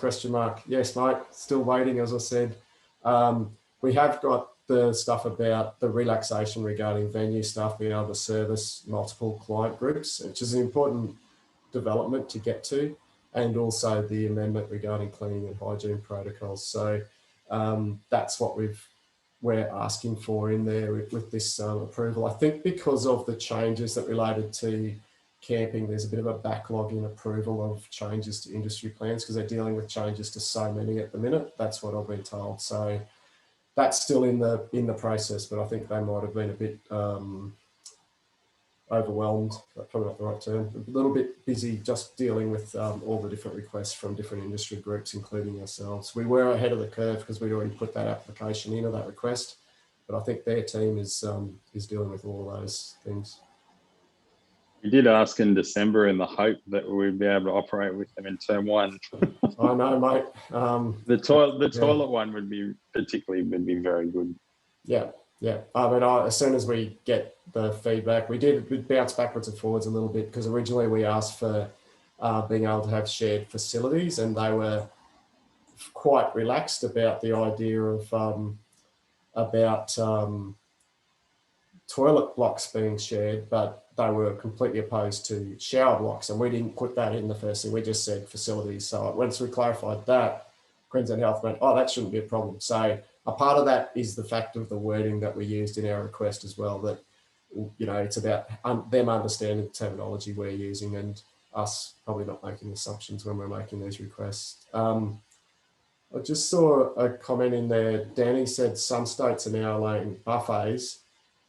Yes, mate, still waiting, as I said. We have got the stuff about the relaxation regarding venue staff being able to service multiple client groups, which is an important development to get to, and also the amendment regarding cleaning and hygiene protocols. So that's what we're asking for in there with this approval. I think because of the changes that related to camping, there's a bit of a backlog in approval of changes to industry plans because they're dealing with changes to so many at the minute. That's what I've been told. So that's still in the process, but I think they might have been a bit overwhelmed. That's probably not the right term. A little bit busy just dealing with all the different requests from different industry groups, including ourselves. We were ahead of the curve because we'd already put that application in, or that request, but I think their team is dealing with all of those things. We did ask in December in the hope that we'd be able to operate with them in term one. I know, mate. The toilet one would be very good. Yeah. I mean, as soon as we get the feedback, we bounce backwards and forwards a little bit because originally we asked for being able to have shared facilities, and they were quite relaxed about the idea of toilet blocks being shared, but they were completely opposed to shower blocks, and we didn't put that in the first thing. We just said facilities. So once we clarified that, Queensland Health went, oh, that shouldn't be a problem. So a part of that is the fact of the wording that we used in our request as well, that, you know, it's about them understanding the terminology we're using and us probably not making assumptions when we're making these requests. I just saw a comment in there. Danny said some states are now allowing buffets.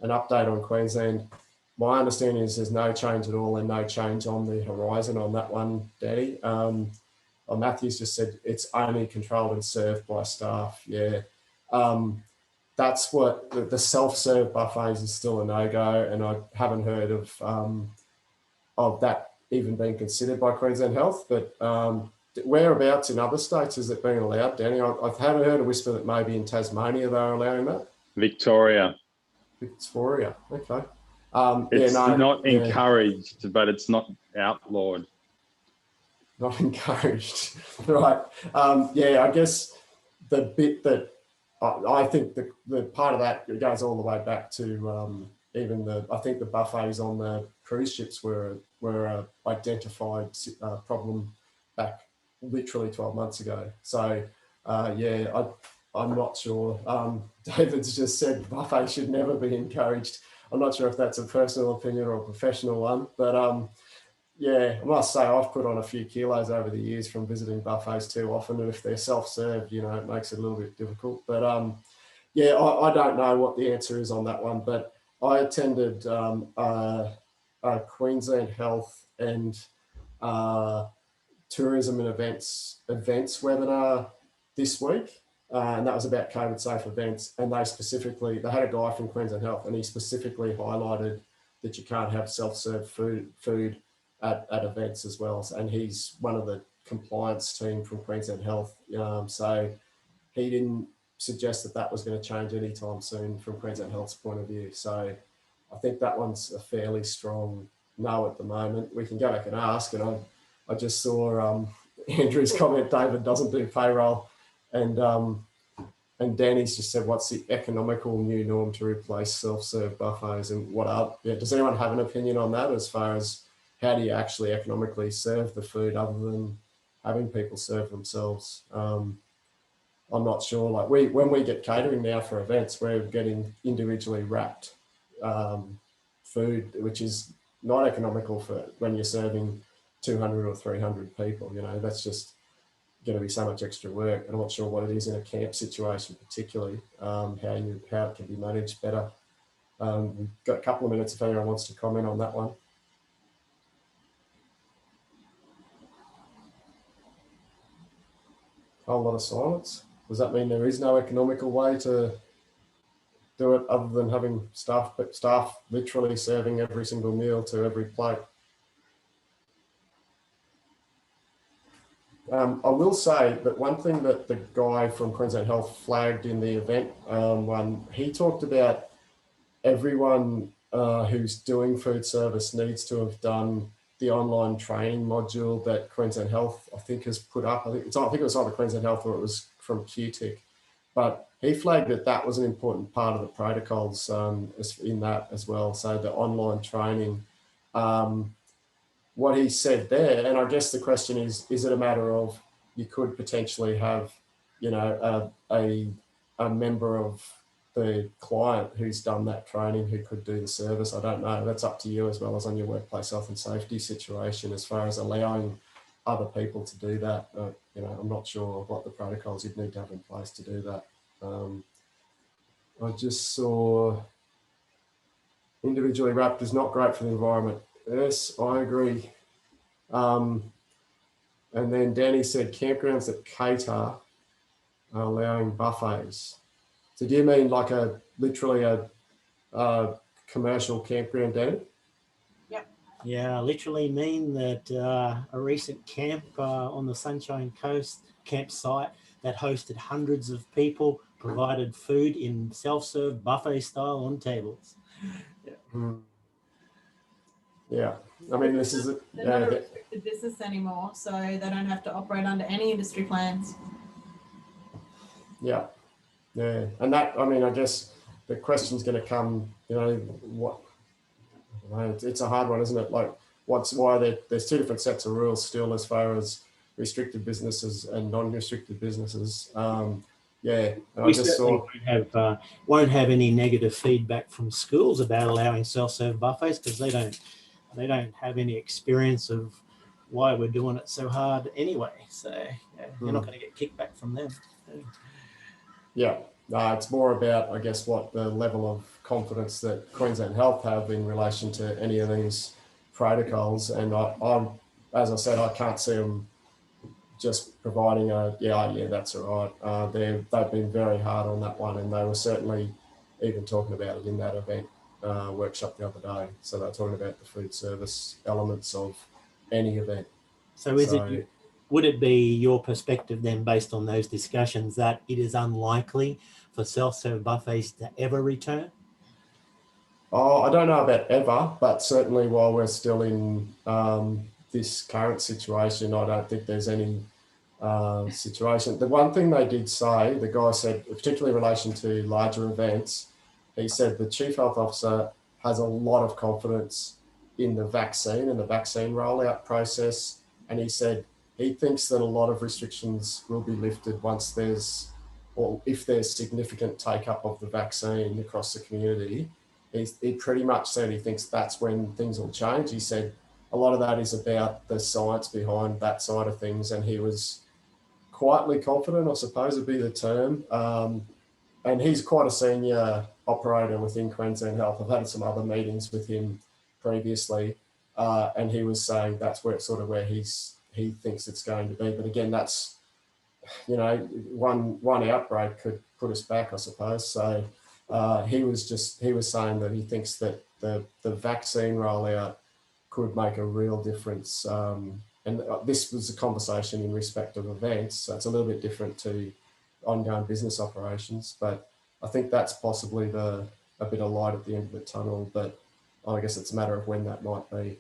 An update on Queensland. My understanding is there's no change at all and no change on the horizon on that one, Danny. Matthews just said it's only controlled and served by staff. Yeah. That's what the self-serve buffets is still a no-go, and I haven't heard of that even being considered by Queensland Health. But whereabouts in other states is it being allowed, Danny? I haven't heard a whisper that maybe in Tasmania they're allowing that. Victoria, okay. It's not encouraged, but it's not outlawed. Not encouraged, right? I guess the bit that I think the part of that goes all the way back to I think the buffets on the cruise ships were a identified problem back literally 12 months ago. So I'm not sure. David's just said buffet should never be encouraged. I'm not sure if that's a personal opinion or a professional one, but I must say I've put on a few kilos over the years from visiting buffets too often, and if they're self-served, you know, it makes it a little bit difficult. But I don't know what the answer is on that one, but I attended Queensland Health and Tourism and Events webinar this week. And that was about COVID safe events. And they had a guy from Queensland Health, and he specifically highlighted that you can't have self-serve food at events as well. And he's one of the compliance team from Queensland Health. So he didn't suggest that was going to change anytime soon from Queensland Health's point of view. So I think that one's a fairly strong no at the moment. We can go back and ask. And I just saw Andrew's comment, David doesn't do payroll. And and Danny's just said, what's the economical new norm to replace self-serve buffets, and what are, does anyone have an opinion on that as far as how do you actually economically serve the food other than having people serve themselves? I'm not sure. Like when we get catering now for events, we're getting individually wrapped food, which is not economical for when you're serving 200 or 300 people. That's just going to be so much extra work. I'm not sure what it is in a camp situation, particularly how it can be managed better. We've got a couple of minutes if anyone wants to comment on that one. A whole lot of silence. Does that mean there is no economical way to do it other than having staff literally serving every single meal to every plate? I will say that one thing that the guy from Queensland Health flagged in the event when he talked about everyone who's doing food service needs to have done the online training module that Queensland Health, I think, has put up. I think it was either Queensland Health or it was from QTIC. But he flagged that was an important part of the protocols in that as well. So the online training, what he said there, and I guess the question is it a matter of you could potentially have, a member of the client who's done that training who could do the service? I don't know. That's up to you as well as on your workplace health and safety situation as far as allowing other people to do that. I'm not sure what the protocols you'd need to have in place to do that. I just saw individually wrapped is not great for the environment. Yes, I agree. And then Danny said campgrounds that cater are allowing buffets. So do you mean like literally a commercial campground, Danny? Yeah, I literally mean that a recent camp on the Sunshine Coast campsite that hosted hundreds of people provided food in self-serve buffet style on tables. Yeah, I mean, this is they're not a restricted business anymore, so they don't have to operate under any industry plans. Yeah, and that, I mean, I guess the question's going to come, it's a hard one, isn't it? Like, why there's two different sets of rules still as far as restricted businesses and non-restricted businesses. I just saw won't have any negative feedback from schools about allowing self-serve buffets because they don't have any experience of why we're doing it so hard anyway. So you're not going to get kickback from them. Yeah, it's more about, I guess, what the level of confidence that Queensland Health have in relation to any of these protocols. And I'm, as I said, I can't see them just providing that's all right. They've been very hard on that one, and they were certainly even talking about it in that event workshop the other day. So they're talking about the food service elements of any event. So would it be your perspective then, based on those discussions, that it is unlikely for self-serve buffets to ever return? Oh, I don't know about ever, but certainly while we're still in this current situation, I don't think there's any situation. The one thing they did say, the guy said, particularly in relation to larger events, he said the Chief Health Officer has a lot of confidence in the vaccine and the vaccine rollout process. And he said he thinks that a lot of restrictions will be lifted once if there's significant take up of the vaccine across the community. He pretty much said he thinks that's when things will change. He said a lot of that is about the science behind that side of things. And he was quietly confident, I suppose would be the term. And he's quite a senior operator within Queensland Health. I've had some other meetings with him previously. And he was saying that's where he thinks it's going to be. But again, that's, one outbreak could put us back, I suppose. So he was saying that he thinks that the vaccine rollout could make a real difference. And this was a conversation in respect of events, so it's a little bit different to ongoing business operations. But I think that's possibly a bit of light at the end of the tunnel. But I guess it's a matter of when that might be.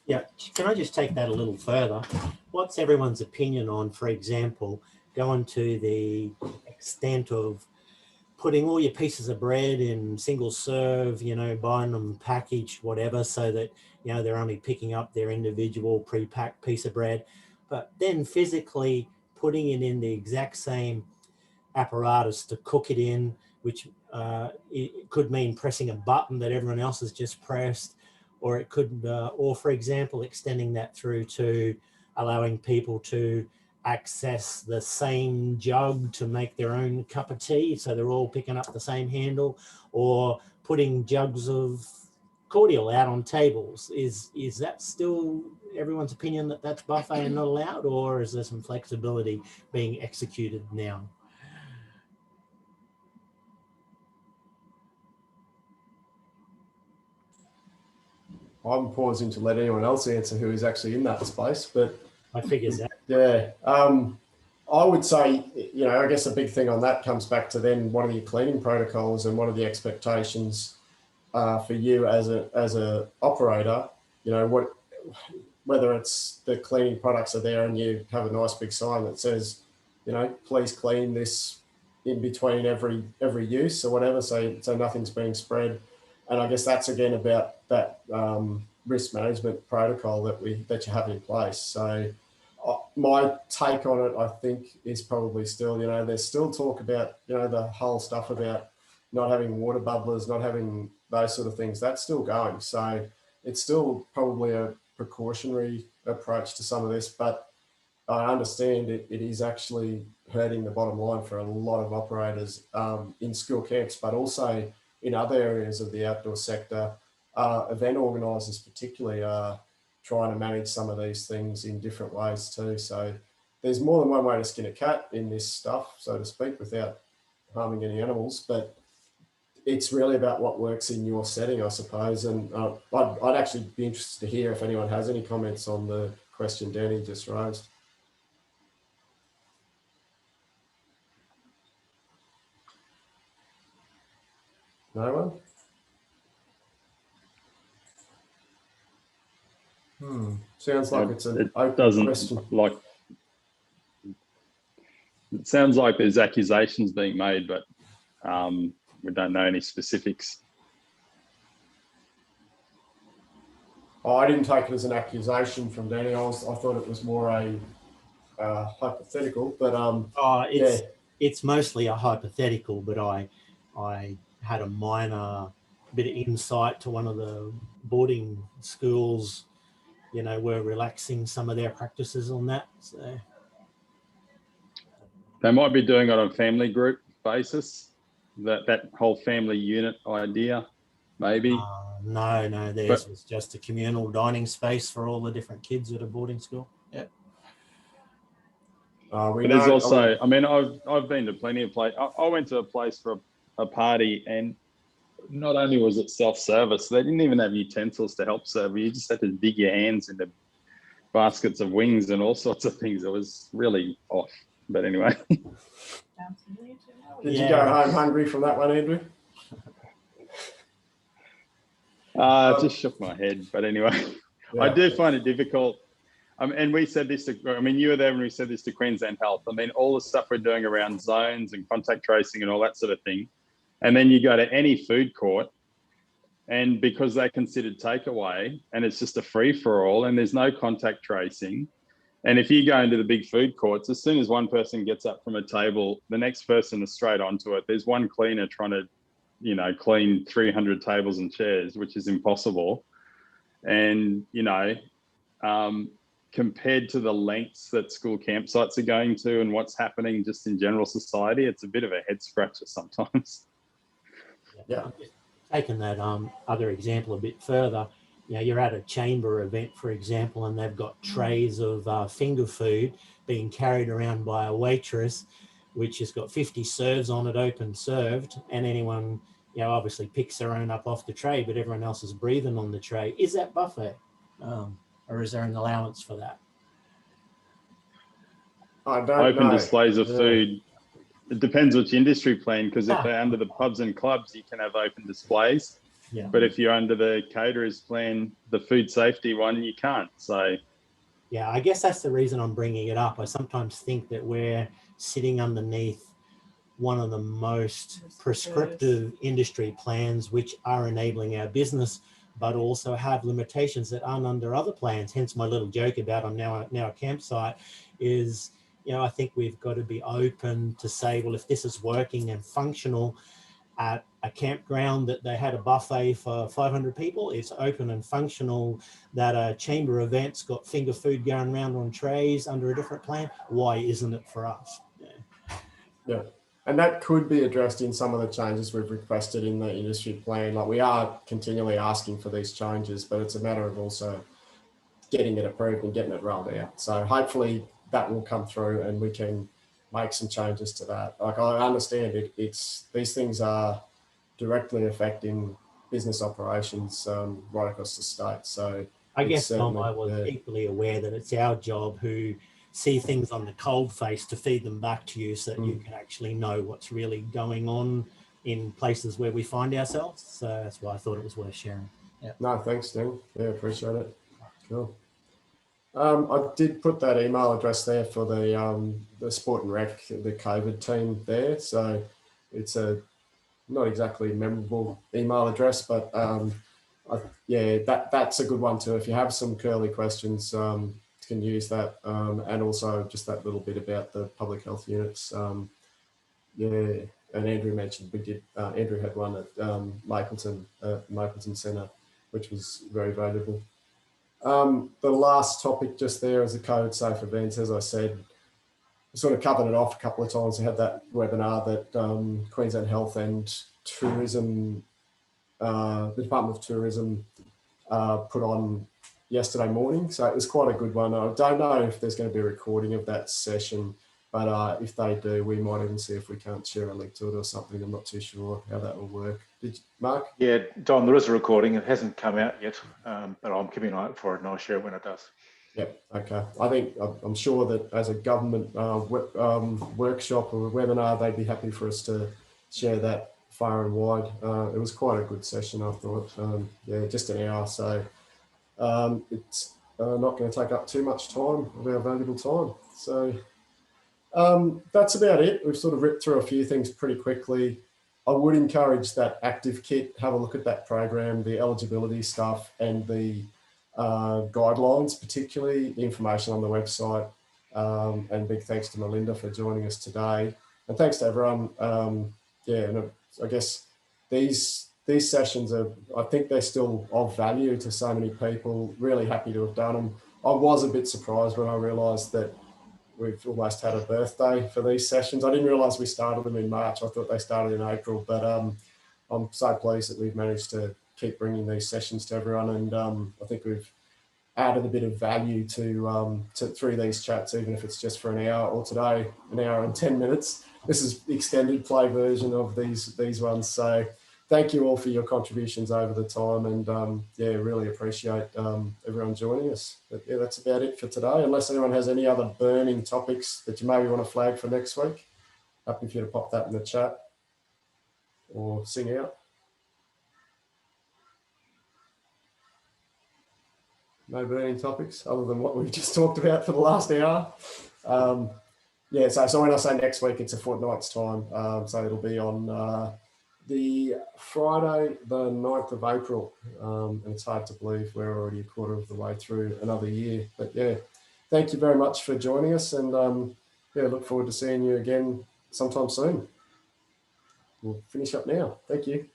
Yeah, can I just take that a little further? What's everyone's opinion on, for example, going to the extent of putting all your pieces of bread in single serve, you know, buying them packaged, whatever, so that, you know, they're only picking up their individual pre-packed piece of bread, but then physically putting it in the exact same apparatus to cook it in, which it could mean pressing a button that everyone else has just pressed, or it could, or for example, extending that through to allowing people to access the same jug to make their own cup of tea, so they're all picking up the same handle, or putting jugs of cordial out on tables. Is that still everyone's opinion that that's buffet and not allowed, or is there some flexibility being executed now? I'm pausing to let anyone else answer who is actually in that space, but I figure that. yeah, I would say, you know, I guess a big thing on that comes back to then what are your cleaning protocols and what are the expectations for you as a operator. You know, whether it's the cleaning products are there and you have a nice big sign that says, you know, please clean this in between every use or whatever, so nothing's being spread. And I guess that's again about that risk management protocol that you have in place. So my take on it, I think, is probably still, you know, there's still talk about, you know, the whole stuff about not having water bubblers, not having those sort of things. That's still going. So it's still probably a precautionary approach to some of this, but I understand it is actually hurting the bottom line for a lot of operators in school camps, but also in other areas of the outdoor sector. Event organisers particularly are trying to manage some of these things in different ways too. So there's more than one way to skin a cat in this stuff, so to speak, without harming any animals, but it's really about what works in your setting, I suppose. And I'd actually be interested to hear if anyone has any comments on the question Danny just raised. No one? Sounds like it's an open question. It sounds like there's accusations being made, but we don't know any specifics. Oh, I didn't take it as an accusation from Danny. I thought it was more a hypothetical, but it's mostly a hypothetical. But I had a minor bit of insight to one of the boarding schools. You know, we're relaxing some of their practices on that. So they might be doing it on a family group basis. That whole family unit idea, maybe. No, theirs was just a communal dining space for all the different kids at a boarding school. Yeah. But there's also, I mean, I've been to plenty of places. I went to a place for a party, and not only was it self-service, they didn't even have utensils to help serve. You just had to dig your hands into baskets of wings and all sorts of things. It was really off. But anyway. Did you go home hungry from that one, Andrew? I just shook my head. But anyway, yeah. I do find it difficult. And we said this you were there when we said this to Queensland Health. I mean, all the stuff we're doing around zones and contact tracing and all that sort of thing. And then you go to any food court, and because they're considered takeaway and it's just a free for all and there's no contact tracing. And if you go into the big food courts, as soon as one person gets up from a table, the next person is straight onto it. There's one cleaner trying to, you know, clean 300 tables and chairs, which is impossible. And, you know, compared to the lengths that school campsites are going to and what's happening just in general society, it's a bit of a head scratcher sometimes. Yeah. Taking that other example a bit further, you know, you're at a chamber event, for example, and they've got trays of finger food being carried around by a waitress, which has got 50 serves on it, open served, and anyone, you know, obviously picks their own up off the tray, but everyone else is breathing on the tray. Is that buffet? Or is there an allowance for that? I don't know. Displays of food. It depends which industry plan, because if they're under the pubs and clubs, you can have open displays. Yeah. But if you're under the caterers plan, the food safety one, you can't. So, yeah, I guess that's the reason I'm bringing it up. I sometimes think that we're sitting underneath one of the most prescriptive industry plans which are enabling our business, but also have limitations that aren't under other plans. Hence my little joke about I'm now a campsite is, you know, I think we've got to be open to say, well, if this is working and functional at a campground that they had a buffet for 500 people, it's open and functional, that a chamber event's got finger food going around on trays under a different plan, why isn't it for us? Yeah. And that could be addressed in some of the changes we've requested in the industry plan. Like, we are continually asking for these changes, but it's a matter of also getting it approved and getting it rolled out. So hopefully that will come through and we can make some changes to that. Like, I understand it's these things are directly affecting business operations right across the state. So I guess, Tom, I was yeah. equally aware that it's our job who see things on the cold face to feed them back to you so that you can actually know what's really going on in places where we find ourselves. So that's why I thought it was worth sharing. Yeah. No, thanks, Dan. Yeah, appreciate it. Cool. I did put that email address there for the Sport and Rec, the COVID team there. So it's a not exactly memorable email address, but yeah, that's a good one too. If you have some curly questions, you can use that, and also just that little bit about the public health units. Yeah, and Andrew mentioned we did. Andrew had one at Mapleton Centre, which was very valuable. The last topic just there is the COVID safe events. As I said, we sort of covered it off a couple of times. We had that webinar that Queensland Health and Tourism, the Department of Tourism put on yesterday morning. So it was quite a good one. I don't know if there's going to be a recording of that session, but if they do, we might even see if we can't share a link to it or something. I'm not too sure how that will work. Did you, Mark? Yeah, Don, there is a recording. It hasn't come out yet, but I'm keeping an eye out for it and I'll share it when it does. Yep. Okay. I'm sure that as a government workshop or webinar, they'd be happy for us to share that far and wide. It was quite a good session, I thought. Yeah, just an hour. So it's not going to take up too much time of our valuable time. So that's about it. We've sort of ripped through a few things pretty quickly. I would encourage that active kit, have a look at that program, the eligibility stuff and the guidelines, particularly the information on the website. And big thanks to Melinda for joining us today. And thanks to everyone. Yeah, and I guess these sessions are, I think they're still of value to so many people. Really happy to have done them. I was a bit surprised when I realised that we've almost had a birthday for these sessions. I didn't realise we started them in March. I thought they started in April, but I'm so pleased that we've managed to keep bringing these sessions to everyone. And I think we've added a bit of value to through these chats, even if it's just for an hour, or today, an hour and 10 minutes. This is the extended play version of these ones. So thank you all for your contributions over the time, and yeah, really appreciate everyone joining us. But yeah, that's about it for today. Unless anyone has any other burning topics that you maybe want to flag for next week, happy for you to pop that in the chat or sing out. No burning topics other than what we've just talked about for the last hour. Yeah, so when I say next week, it's a fortnight's time. So it'll be on the Friday, the 9th of April. And it's hard to believe we're already a quarter of the way through another year. But yeah, thank you very much for joining us. And yeah, look forward to seeing you again sometime soon. We'll finish up now. Thank you.